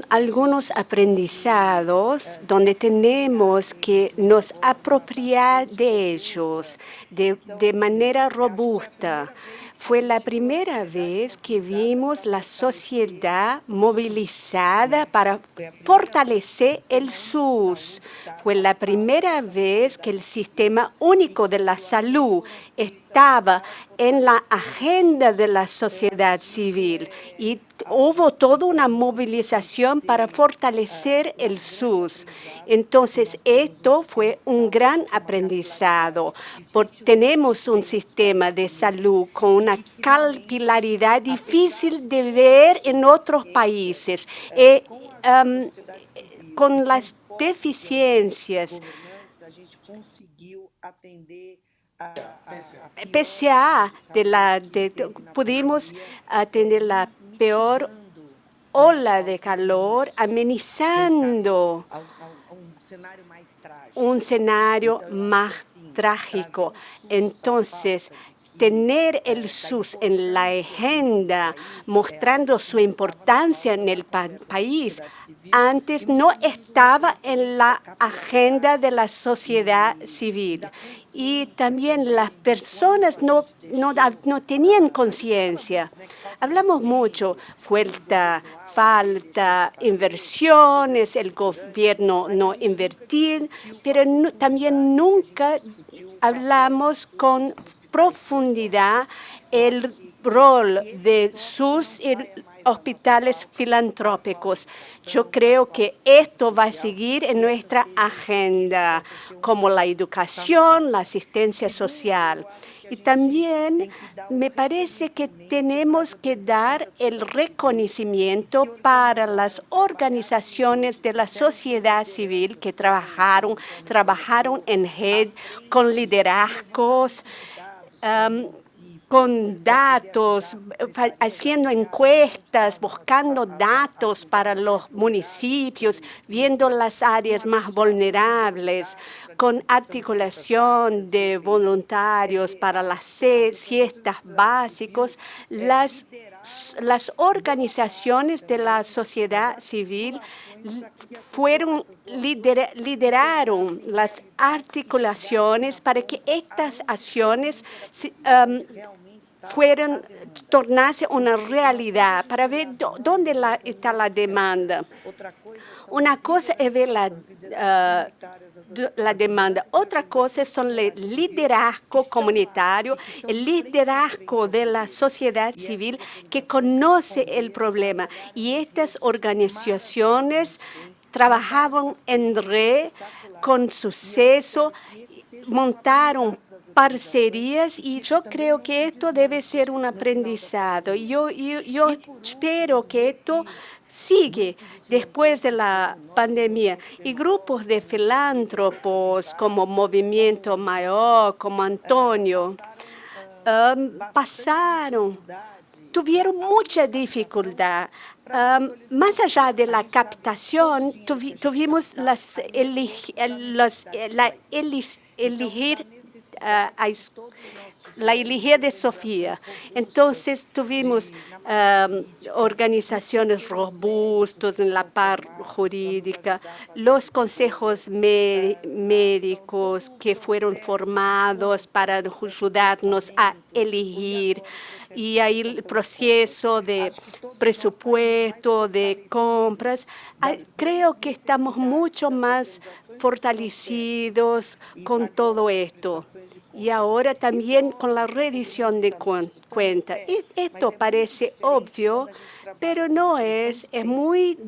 [SPEAKER 13] algunos aprendizados donde tenemos que nos apropiar de ellos de manera robusta. Fue la primera vez que vimos la sociedad movilizada para fortalecer el SUS. Fue la primera vez que el Sistema Único de la Salud estaba en la agenda de la sociedad civil y hubo toda una movilización para fortalecer el SUS. Entonces, esto fue un gran aprendizado. Tenemos un sistema de salud con una capilaridad difícil de ver en otros países. Con las deficiencias, PCA pudimos atender la peor ola de calor, amenizando un escenario más trágico. Entonces, tener el SUS en la agenda, mostrando su importancia en el país, antes no estaba en la agenda de la sociedad civil. Y también las personas no tenían conciencia. Hablamos mucho, falta inversiones, el gobierno no invertir, pero también nunca hablamos con profundidad el rol de SUS y hospitales filantrópicos. Yo creo que esto va a seguir en nuestra agenda, como la educación, la asistencia social. Y también me parece que tenemos que dar el reconocimiento para las organizaciones de la sociedad civil que trabajaron en red con liderazgos, con datos, haciendo encuestas, buscando datos para los municipios, viendo las áreas más vulnerables, con articulación de voluntarios para las siestas básicas. Las organizaciones de la sociedad civil lideraron las articulaciones para que estas acciones tornarse una realidad, para ver dónde está la demanda. Una cosa es ver la demanda, otra cosa son el liderazgo comunitario, el liderazgo de la sociedad civil que conoce el problema. Y estas organizaciones trabajaban en red con suceso, montaron parcerías y yo creo que esto debe ser un aprendizado. Yo espero que esto sigue después de la pandemia. Y grupos de filántropos como Movimiento Mayor, como Antonio, tuvieron mucha dificultad. Más allá de la captación, tuvimos la elegir de Sofía. Entonces tuvimos organizaciones robustas en la parte jurídica, los consejos médicos que fueron formados para ayudarnos a elegir, y ahí el proceso de presupuesto, de compras. Creo que estamos mucho más fortalecidos con todo esto. Y ahora también con la rendición de cuentas. Esto parece obvio, pero no es. Es muy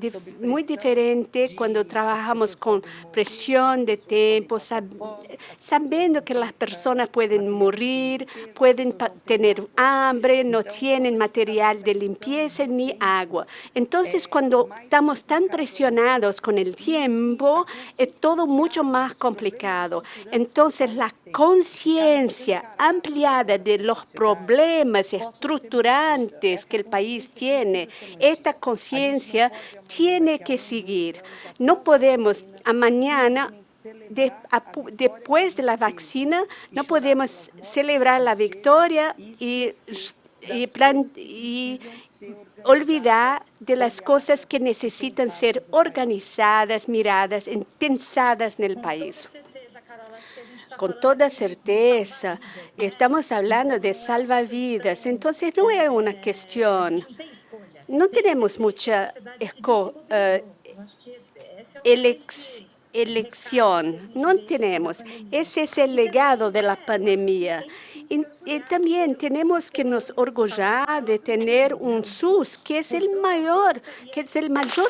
[SPEAKER 13] diferente cuando trabajamos con presión de tiempo, sabiendo que las personas pueden morir, pueden tener hambre, no tienen material de limpieza ni agua. Entonces, cuando estamos tan presionados con el tiempo, es todo mucho más complicado. Entonces, la conciencia conciencia ampliada de los problemas estructurantes que el país tiene, esta conciencia tiene que seguir. No podemos mañana, después de la vacuna, no podemos celebrar la victoria y olvidar de las cosas que necesitan ser organizadas, miradas, pensadas en el país. Con toda certeza, estamos hablando de salvavidas, entonces no es una cuestión, no tenemos mucha elección, no tenemos. Ese es el legado de la pandemia. Y también tenemos que nos orgullar de tener un SUS que es el mayor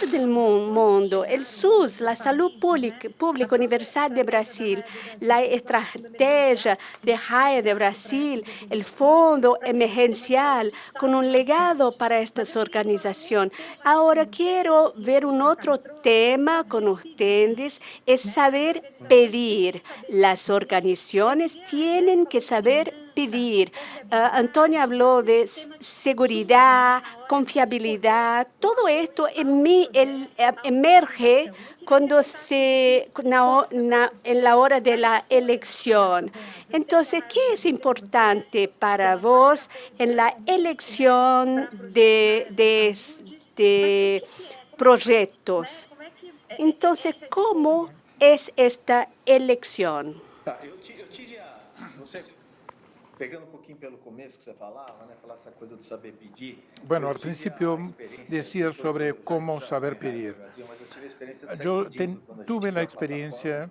[SPEAKER 13] del mundo. El SUS, la salud pública universal de Brasil, la estrategia de RAIA de Brasil, el fondo emergencial, con un legado para estas organizaciones. Ahora quiero ver un otro tema con ustedes, es saber pedir. Las organizaciones tienen que saber pedir. Antonio habló de seguridad, confiabilidad. Todo esto emerge cuando en la hora de la elección. Entonces, ¿qué es importante para vos en la elección de proyectos? Entonces, ¿cómo es esta elección?
[SPEAKER 14] Pegando pouquinho pelo começo que você falava, né? Falar essa coisa de saber pedir.
[SPEAKER 11] Bueno, al principio decía sobre cómo saber pedir. Yo tuve la experiencia,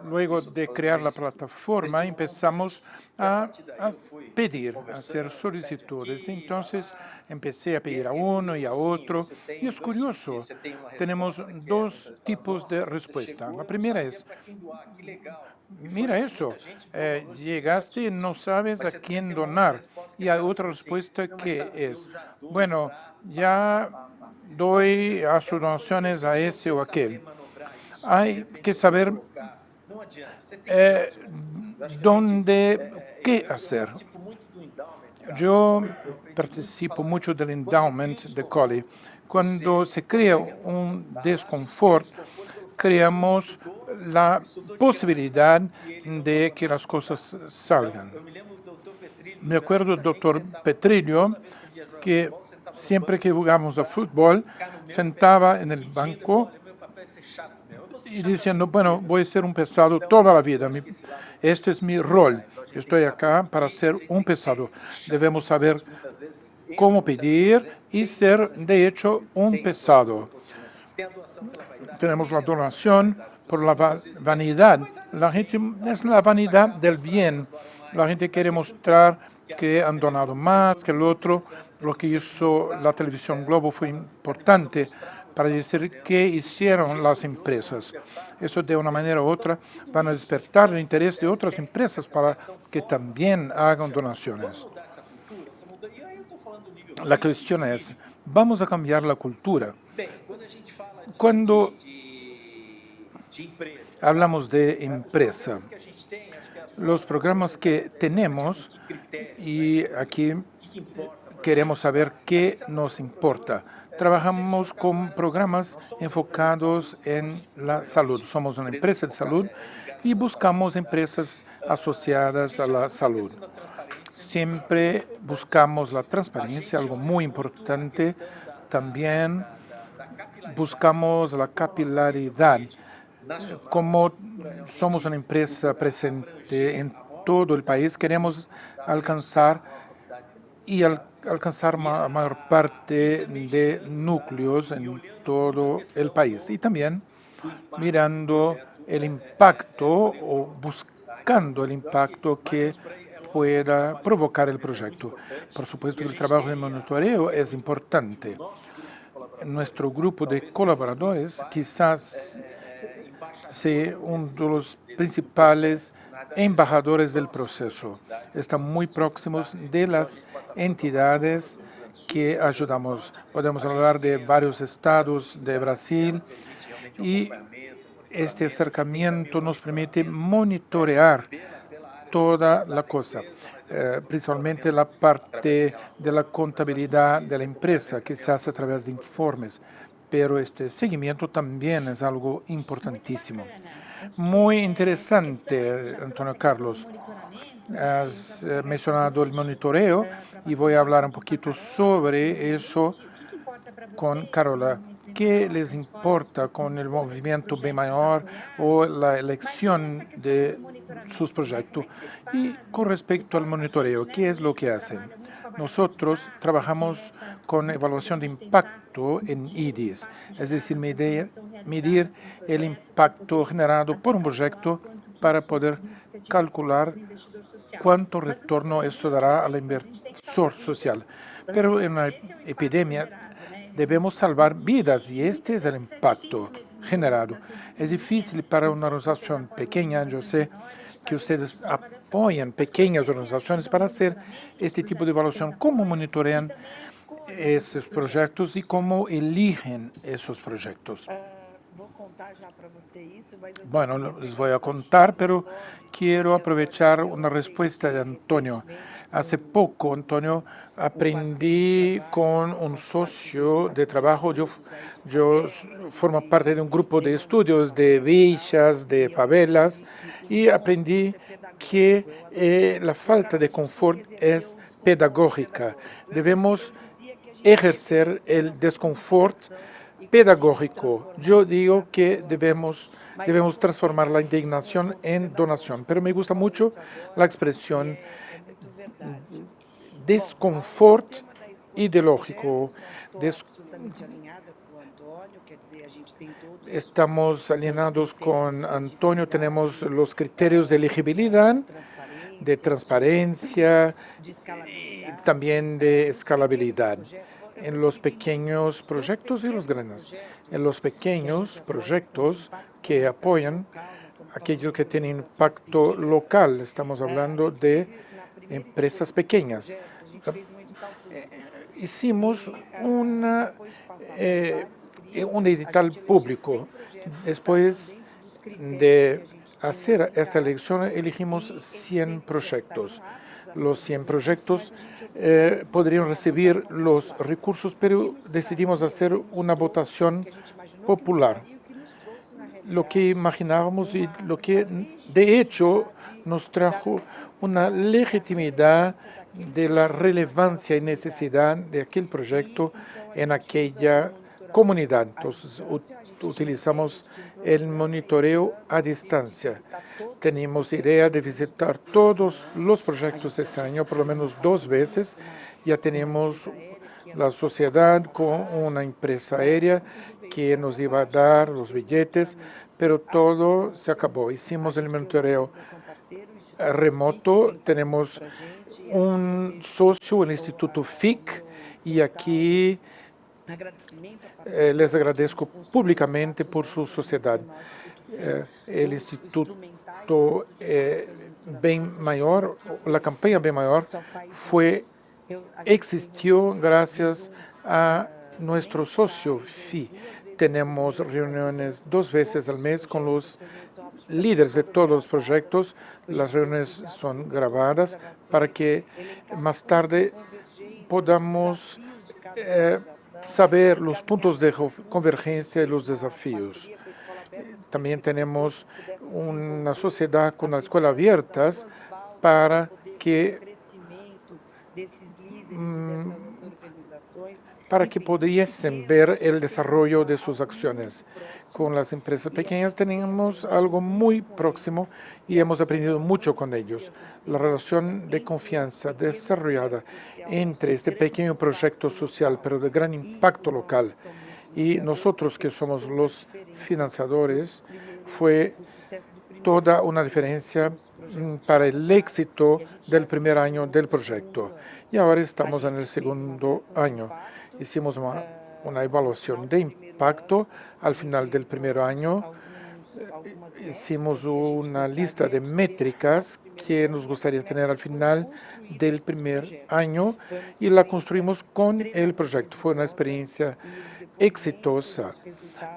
[SPEAKER 11] luego de crear la plataforma, empezamos a pedir, a hacer solicitudes. Entonces, empecé a pedir a uno y a otro. Y es curioso, tenemos dos tipos de respuesta. La primera es: mira eso, llegaste y no sabes a quién donar. Y hay otra respuesta que es: bueno, ya doy a sus donaciones a ese o aquel. Hay que saber qué hacer. Yo participo mucho del endowment de Colle. Cuando se crea un desconfort, creamos la posibilidad de que las cosas salgan. Me acuerdo del doctor Petrillo, que siempre que jugamos a fútbol, sentaba en el banco y diciendo: bueno, voy a ser un pesado toda la vida. Este es mi rol. Estoy acá para ser un pesado. Debemos saber cómo pedir y ser, de hecho, un pesado. Tenemos la donación por la vanidad. La gente es la vanidad del bien. La gente quiere mostrar que han donado más que el otro. Lo que hizo la televisión Globo fue importante para decir qué hicieron las empresas. Eso, de una manera u otra, van a despertar el interés de otras empresas para que también hagan donaciones. La cuestión es: vamos a cambiar la cultura. Cuando hablamos de empresa, los programas que tenemos, y aquí queremos saber qué nos importa. Trabajamos con programas enfocados en la salud. Somos una empresa de salud y buscamos empresas asociadas a la salud. Siempre buscamos la transparencia, algo muy importante. También buscamos la capilaridad. Como somos una empresa presente en todo el país, queremos alcanzar la mayor parte de núcleos en todo el país. Y también mirando el impacto o buscando el impacto que pueda provocar el proyecto. Por supuesto, el trabajo de monitoreo es importante. Nuestro grupo de colaboradores quizás sea uno de los principales embajadores del proceso. Están muy próximos de las entidades que ayudamos. Podemos hablar de varios estados de Brasil y este acercamiento nos permite monitorear toda la cosa, principalmente la parte de la contabilidad de la empresa que se hace a través de informes, pero este seguimiento también es algo importantísimo. Muy interesante, Antonio Carlos. Has mencionado el monitoreo y voy a hablar un poquito sobre eso con Carola. ¿Qué les importa con el movimiento B mayor o la elección de sus proyectos? Y con respecto al monitoreo, ¿qué es lo que hacen? Nosotros trabajamos con evaluación de impacto en IDIs, es decir, medir el impacto generado por un proyecto para poder calcular cuánto retorno esto dará al inversor social. Pero en una epidemia debemos salvar vidas y este es el impacto generado. Es difícil para una organización pequeña, yo sé que ustedes apoyan pequeñas organizaciones para hacer este tipo de evaluación. ¿Cómo monitorean esos proyectos y cómo eligen esos proyectos? Bueno, les voy a contar, pero quiero aprovechar una respuesta de Antonio. Hace poco, Antonio, aprendí con un socio de trabajo. Yo formo parte de un grupo de estudios de villas, de favelas, y aprendí que la falta de confort es pedagógica. Debemos ejercer el desconfort pedagógico. Yo digo que debemos transformar la indignación en donación, pero me gusta mucho la expresión desconfort ideológico. Estamos alineados con Antonio, tenemos los criterios de elegibilidad, de transparencia y también de escalabilidad en los pequeños proyectos y los grandes. En los pequeños proyectos que apoyan aquellos que tienen impacto local, estamos hablando de empresas pequeñas. Hicimos un edital público. Después de hacer esta elección, elegimos 100 proyectos. Los 100 proyectos podrían recibir los recursos, pero decidimos hacer una votación popular. Lo que imaginábamos y lo que de hecho nos trajo una legitimidad de la relevancia y necesidad de aquel proyecto en aquella comunidad. Entonces, utilizamos el monitoreo a distancia. Tenemos idea de visitar todos los proyectos este año, por lo menos 2 veces. Ya tenemos la sociedad con una empresa aérea que nos iba a dar los billetes, pero todo se acabó. Hicimos el monitoreo remoto. Tenemos un socio, el Instituto FIC, y aquí les agradezco públicamente por su sociedad. El Instituto Bem Maior, la campaña Bem Maior, existió gracias a nuestro socio FI. Tenemos reuniones 2 veces al mes con los líderes de todos los proyectos. Las reuniones son grabadas para que más tarde podamos saber los puntos de convergencia y los desafíos. También tenemos una sociedad con la escuela abiertas para que pudiesen ver el desarrollo de sus acciones. Con las empresas pequeñas tenemos algo muy próximo y hemos aprendido mucho con ellos. La relación de confianza desarrollada entre este pequeño proyecto social, pero de gran impacto local, y nosotros que somos los financiadores, fue toda una diferencia para el éxito del primer año del proyecto. Y ahora estamos en el segundo año. Hicimos una evaluación de impacto al final del primer año. Hicimos una lista de métricas que nos gustaría tener al final del primer año y la construimos con el proyecto. Fue una experiencia exitosa.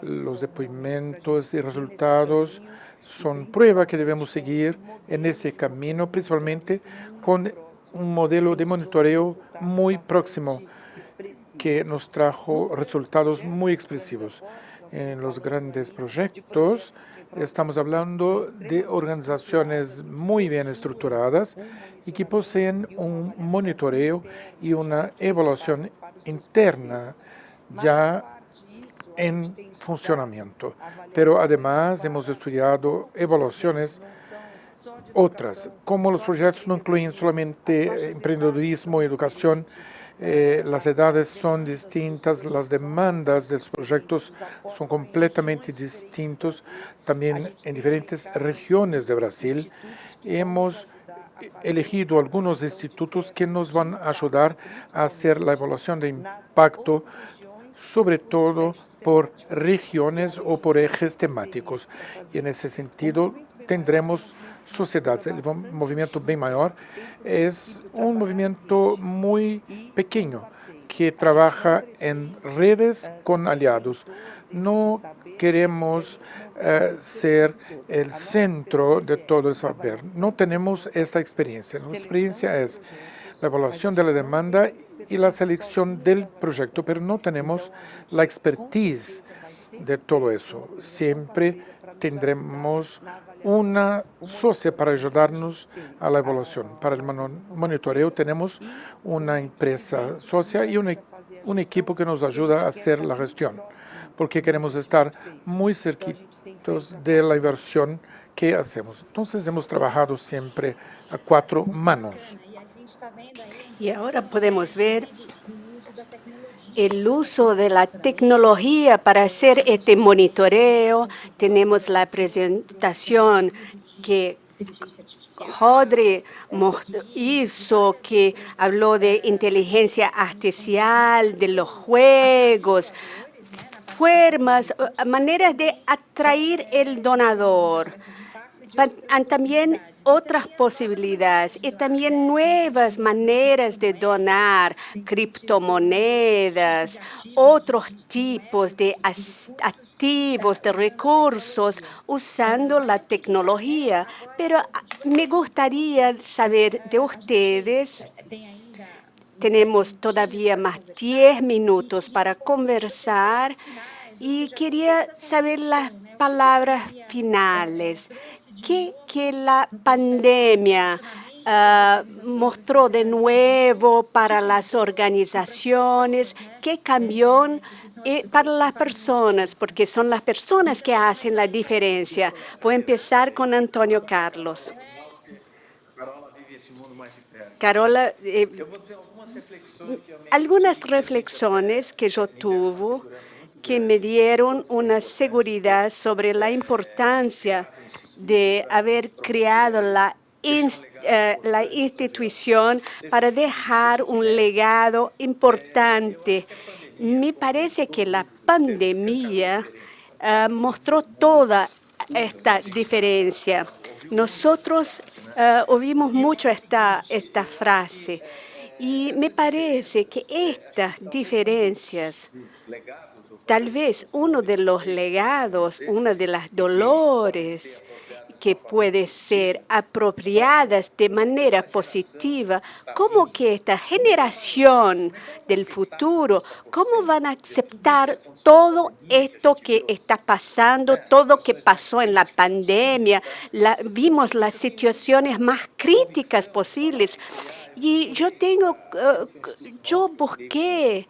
[SPEAKER 11] Los depoimentos y resultados son prueba que debemos seguir en ese camino, principalmente con un modelo de monitoreo muy próximo que nos trajo resultados muy expresivos. En los grandes proyectos estamos hablando de organizaciones muy bien estructuradas y que poseen un monitoreo y una evaluación interna ya en funcionamiento. Pero además hemos estudiado evaluaciones otras, como los proyectos no incluyen solamente emprendedurismo y educación, las edades son distintas, las demandas de los proyectos son completamente distintos, también en diferentes regiones de Brasil. Hemos elegido algunos institutos que nos van a ayudar a hacer la evaluación de impacto, sobre todo por regiones o por ejes temáticos. Y en ese sentido tendremos sociedades. El movimiento Bem Maior es un movimiento muy pequeño que trabaja en redes con aliados. No queremos ser el centro de todo el saber. No tenemos esa experiencia. Nuestra experiencia es la evaluación de la demanda y la selección del proyecto, pero no tenemos la expertise de todo eso. Siempre tendremos una socia para ayudarnos a la evaluación. Para el monitoreo tenemos una empresa socia y un equipo que nos ayuda a hacer la gestión, porque queremos estar muy cerquitos de la inversión que hacemos. Entonces hemos trabajado siempre a 4 manos.
[SPEAKER 13] Y ahora podemos ver el uso de la tecnología para hacer este monitoreo. Tenemos la presentación que Rodri hizo, que habló de inteligencia artificial, de los juegos, formas, maneras de atraer el donador. También otras posibilidades y también nuevas maneras de donar, criptomonedas, otros tipos de activos, de recursos usando la tecnología. Pero me gustaría saber de ustedes, tenemos todavía más 10 minutos para conversar y quería saber las palabras finales. ¿Qué la pandemia mostró de nuevo para las organizaciones? ¿Qué cambió para las personas? Porque son las personas que hacen la diferencia. Voy a empezar con Antonio Carlos. Carola, algunas reflexiones que yo tuve que me dieron una seguridad sobre la importancia de haber creado la institución para dejar un legado importante. Me parece que la pandemia mostró toda esta diferencia. Nosotros oímos mucho esta frase y me parece que estas diferencias, tal vez uno de los legados, una de las dolores que puede ser apropiadas de manera positiva, como que esta generación del futuro, cómo van a aceptar todo esto que está pasando, todo que pasó en la pandemia, vimos las situaciones más críticas posibles. Y yo busqué,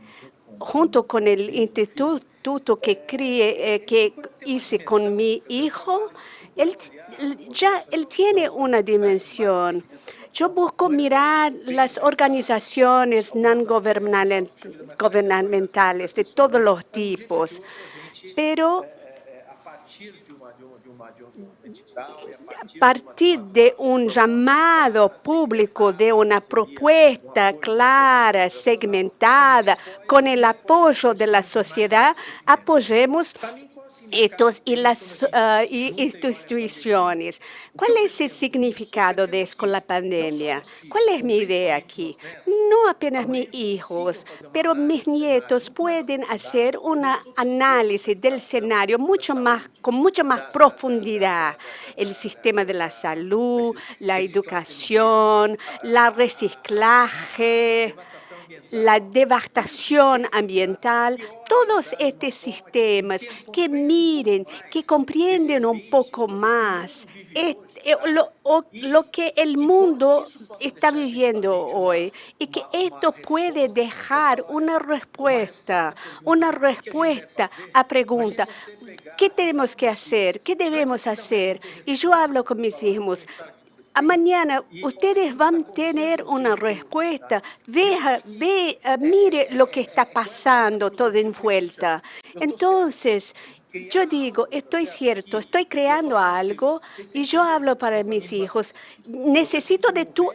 [SPEAKER 13] junto con el instituto que hice con mi hijo, él tiene una dimensión. Yo busco mirar las organizaciones no gubernamentales de todos los tipos, pero a partir de un llamado público, de una propuesta clara, segmentada, con el apoyo de la sociedad, apoyemos y las instituciones. ¿Cuál es el significado de esto con la pandemia? ¿Cuál es mi idea aquí? No apenas mis hijos, pero mis nietos pueden hacer un análisis del escenario con mucho más profundidad. El sistema de la salud, la educación, la reciclaje, la devastación ambiental, todos estos sistemas que miren, que comprenden un poco más lo que el mundo está viviendo hoy y que esto puede dejar una respuesta a pregunta, ¿qué tenemos que hacer? ¿Qué debemos hacer? Y yo hablo con mis hijos. Mañana ustedes van a tener una respuesta. Mire lo que está pasando todo en vuelta. Entonces, yo digo, estoy creando algo y yo hablo para mis hijos. Necesito de tu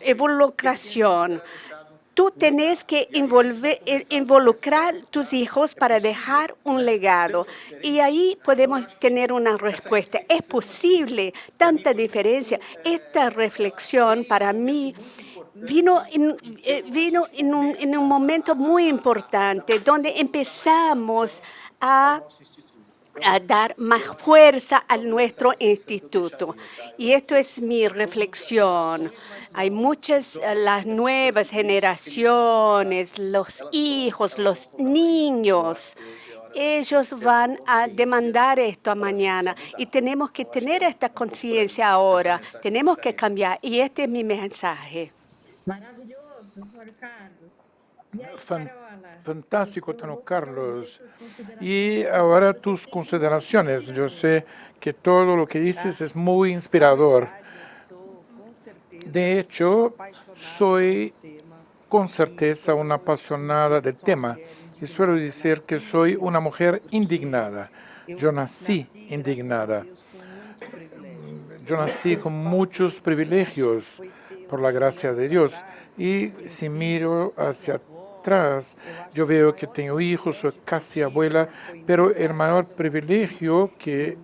[SPEAKER 13] involucración. Tú tienes que involucrar a tus hijos para dejar un legado. Y ahí podemos tener una respuesta. ¿Es posible tanta diferencia? Esta reflexión para mí vino en un momento muy importante, donde empezamos a dar más fuerza a nuestro instituto. Y esto es mi reflexión. Hay las nuevas generaciones, los hijos, los niños. Ellos van a demandar esto mañana y tenemos que tener esta conciencia ahora. Tenemos que cambiar y este es mi mensaje.
[SPEAKER 11] Maravilloso, Juan Carlos. Fantástico, Tano Carlos. Y ahora tus consideraciones. Yo sé que todo lo que dices es muy inspirador. De hecho, soy con certeza una apasionada del tema y suelo decir que soy una mujer indignada. Yo nací indignada. Yo nací con muchos privilegios por la gracia de Dios. Y si miro hacia atrás, yo veo que tengo hijos, soy casi abuela, pero el mayor privilegio que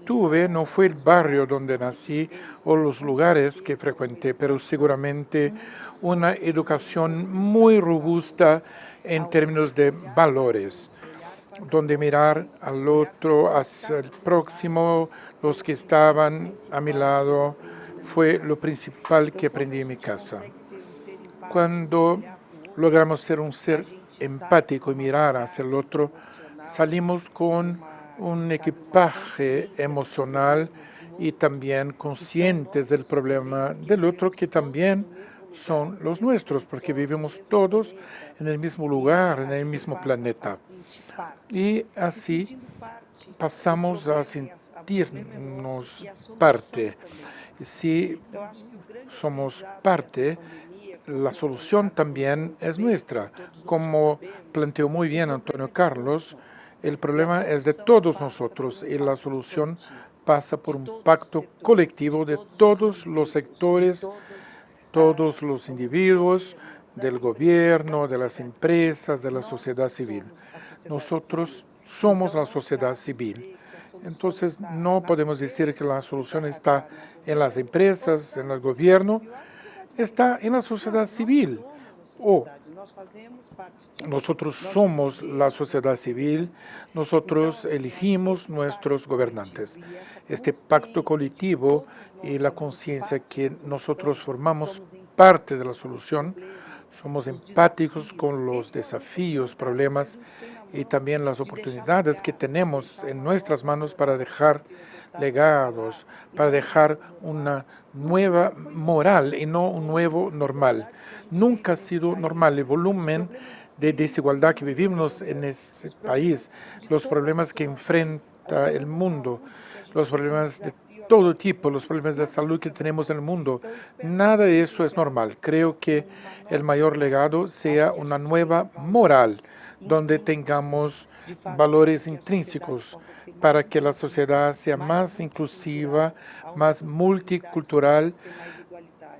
[SPEAKER 11] tuve no fue el barrio donde nací o los lugares que frecuenté, pero seguramente una educación muy robusta en términos de valores, donde mirar al otro, hacia el próximo, los que estaban a mi lado, fue lo principal que aprendí en mi casa. Cuando logramos ser un ser empático y mirar hacia el otro, salimos con un equipaje emocional y también conscientes del problema del otro, que también son los nuestros, porque vivimos todos en el mismo lugar, en el mismo planeta. Y así pasamos a sentirnos parte. Si somos parte, la solución también es nuestra. Como planteó muy bien Antonio Carlos, el problema es de todos nosotros y la solución pasa por un pacto colectivo de todos los sectores, todos los individuos, del gobierno, de las empresas, de la sociedad civil. Nosotros somos la sociedad civil. Entonces, no podemos decir que la solución está en las empresas, en el gobierno, está en la sociedad civil. Nosotros somos la sociedad civil, nosotros elegimos nuestros gobernantes. Este pacto colectivo y la conciencia que nosotros formamos parte de la solución, somos empáticos con los desafíos, problemas y también las oportunidades que tenemos en nuestras manos para dejar legados, para dejar una nueva moral y no un nuevo normal. Nunca ha sido normal el volumen de desigualdad que vivimos en este país, los problemas que enfrenta el mundo, los problemas de todo tipo, los problemas de salud que tenemos en el mundo. Nada de eso es normal. Creo que el mayor legado sea una nueva moral, donde tengamos valores intrínsecos para que la sociedad sea más inclusiva, más multicultural,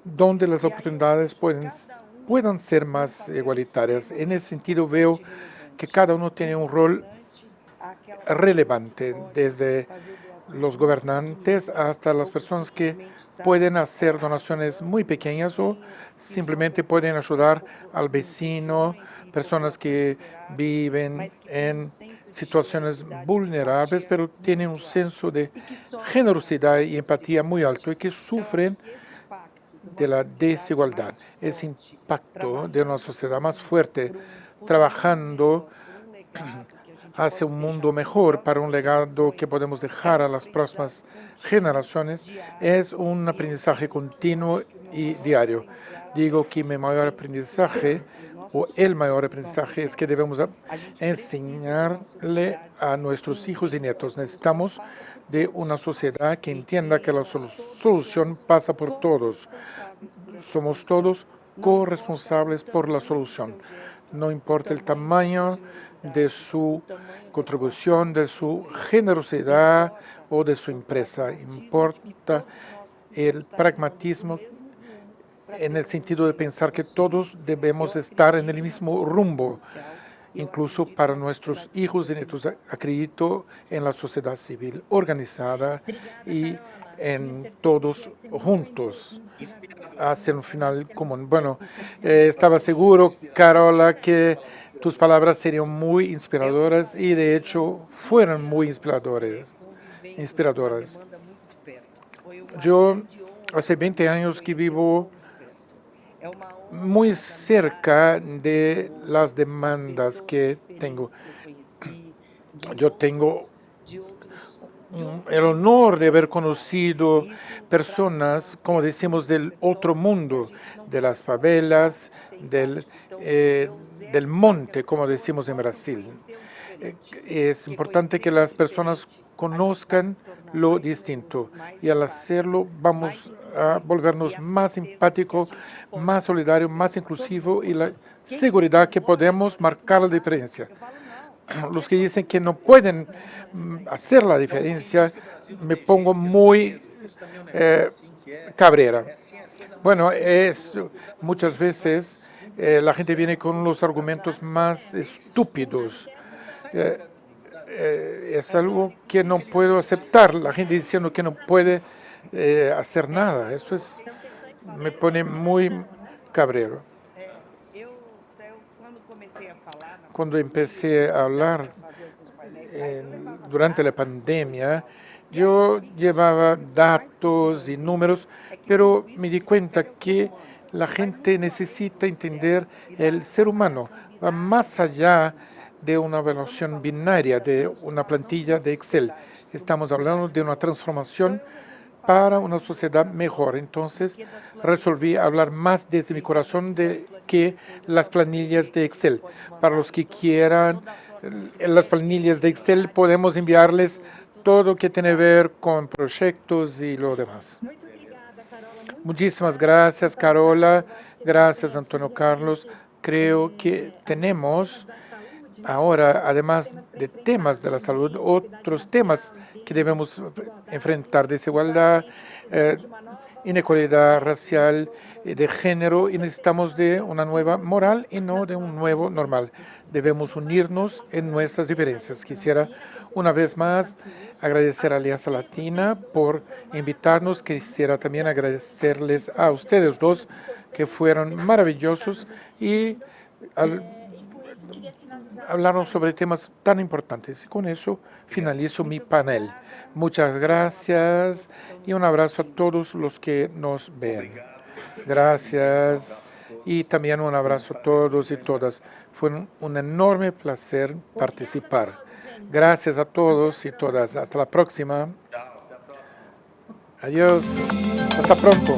[SPEAKER 11] donde las oportunidades puedan ser más igualitarias. En ese sentido veo que cada uno tiene un rol relevante, desde los gobernantes hasta las personas que pueden hacer donaciones muy pequeñas o simplemente pueden ayudar al vecino, personas que viven en situaciones vulnerables, pero tienen un senso de generosidad y empatía muy alto y que sufren de la desigualdad. Ese impacto de una sociedad más fuerte, trabajando hacia un mundo mejor para un legado que podemos dejar a las próximas generaciones, es un aprendizaje continuo y diario. Digo que mi mayor aprendizaje, o el mayor aprendizaje, es que debemos enseñarle a nuestros hijos y nietos. Necesitamos de una sociedad que entienda que la solución pasa por todos. Somos todos corresponsables por la solución. No importa el tamaño de su contribución, de su generosidad o de su empresa. Importa el pragmatismo en el sentido de pensar que todos debemos estar en el mismo rumbo, incluso para nuestros hijos y nietos. Acredito en la sociedad civil organizada y en todos juntos hacia un final común. Bueno, estaba seguro, Carola, que tus palabras serían muy inspiradoras y de hecho fueron muy inspiradoras. Yo hace 20 años que vivo muy cerca de las demandas que tengo. Yo tengo el honor de haber conocido personas, como decimos, del otro mundo, de las favelas, del monte, como decimos en Brasil. Es importante que las personas conozcan lo distinto y al hacerlo vamos a volvernos más empáticos, más solidarios, más inclusivos y la seguridad que podemos marcar la diferencia. Los que dicen que no pueden hacer la diferencia, me pongo muy cabrera. Bueno, muchas veces la gente viene con los argumentos más estúpidos. Es algo que no puedo aceptar. La gente diciendo que no puede hacer nada. Eso me pone muy cabrero. Cuando empecé a hablar durante la pandemia, yo llevaba datos y números, pero me di cuenta que la gente necesita entender el ser humano. Va más allá de una evaluación binaria, de una plantilla de Excel. Estamos hablando de una transformación para una sociedad mejor. Entonces, resolví hablar más desde mi corazón que las planillas de Excel. Para los que quieran las planillas de Excel, podemos enviarles todo lo que tiene que ver con proyectos y lo demás. Muchísimas gracias, Carola. Gracias, Antonio Carlos. Creo que tenemos ahora, además de temas de la salud, otros temas que debemos enfrentar: desigualdad, inequalidad racial, de género, y necesitamos de una nueva moral y no de un nuevo normal. Debemos unirnos en nuestras diferencias. Quisiera una vez más agradecer a Alianza Latina por invitarnos. Quisiera también agradecerles a ustedes dos, que fueron maravillosos y hablaron sobre temas tan importantes. Y con eso finalizo mi panel. Muchas gracias y un abrazo a todos los que nos ven. Gracias y también un abrazo a todos y todas. Fue un enorme placer participar. Gracias a todos y todas. Hasta la próxima. Adiós. Hasta pronto.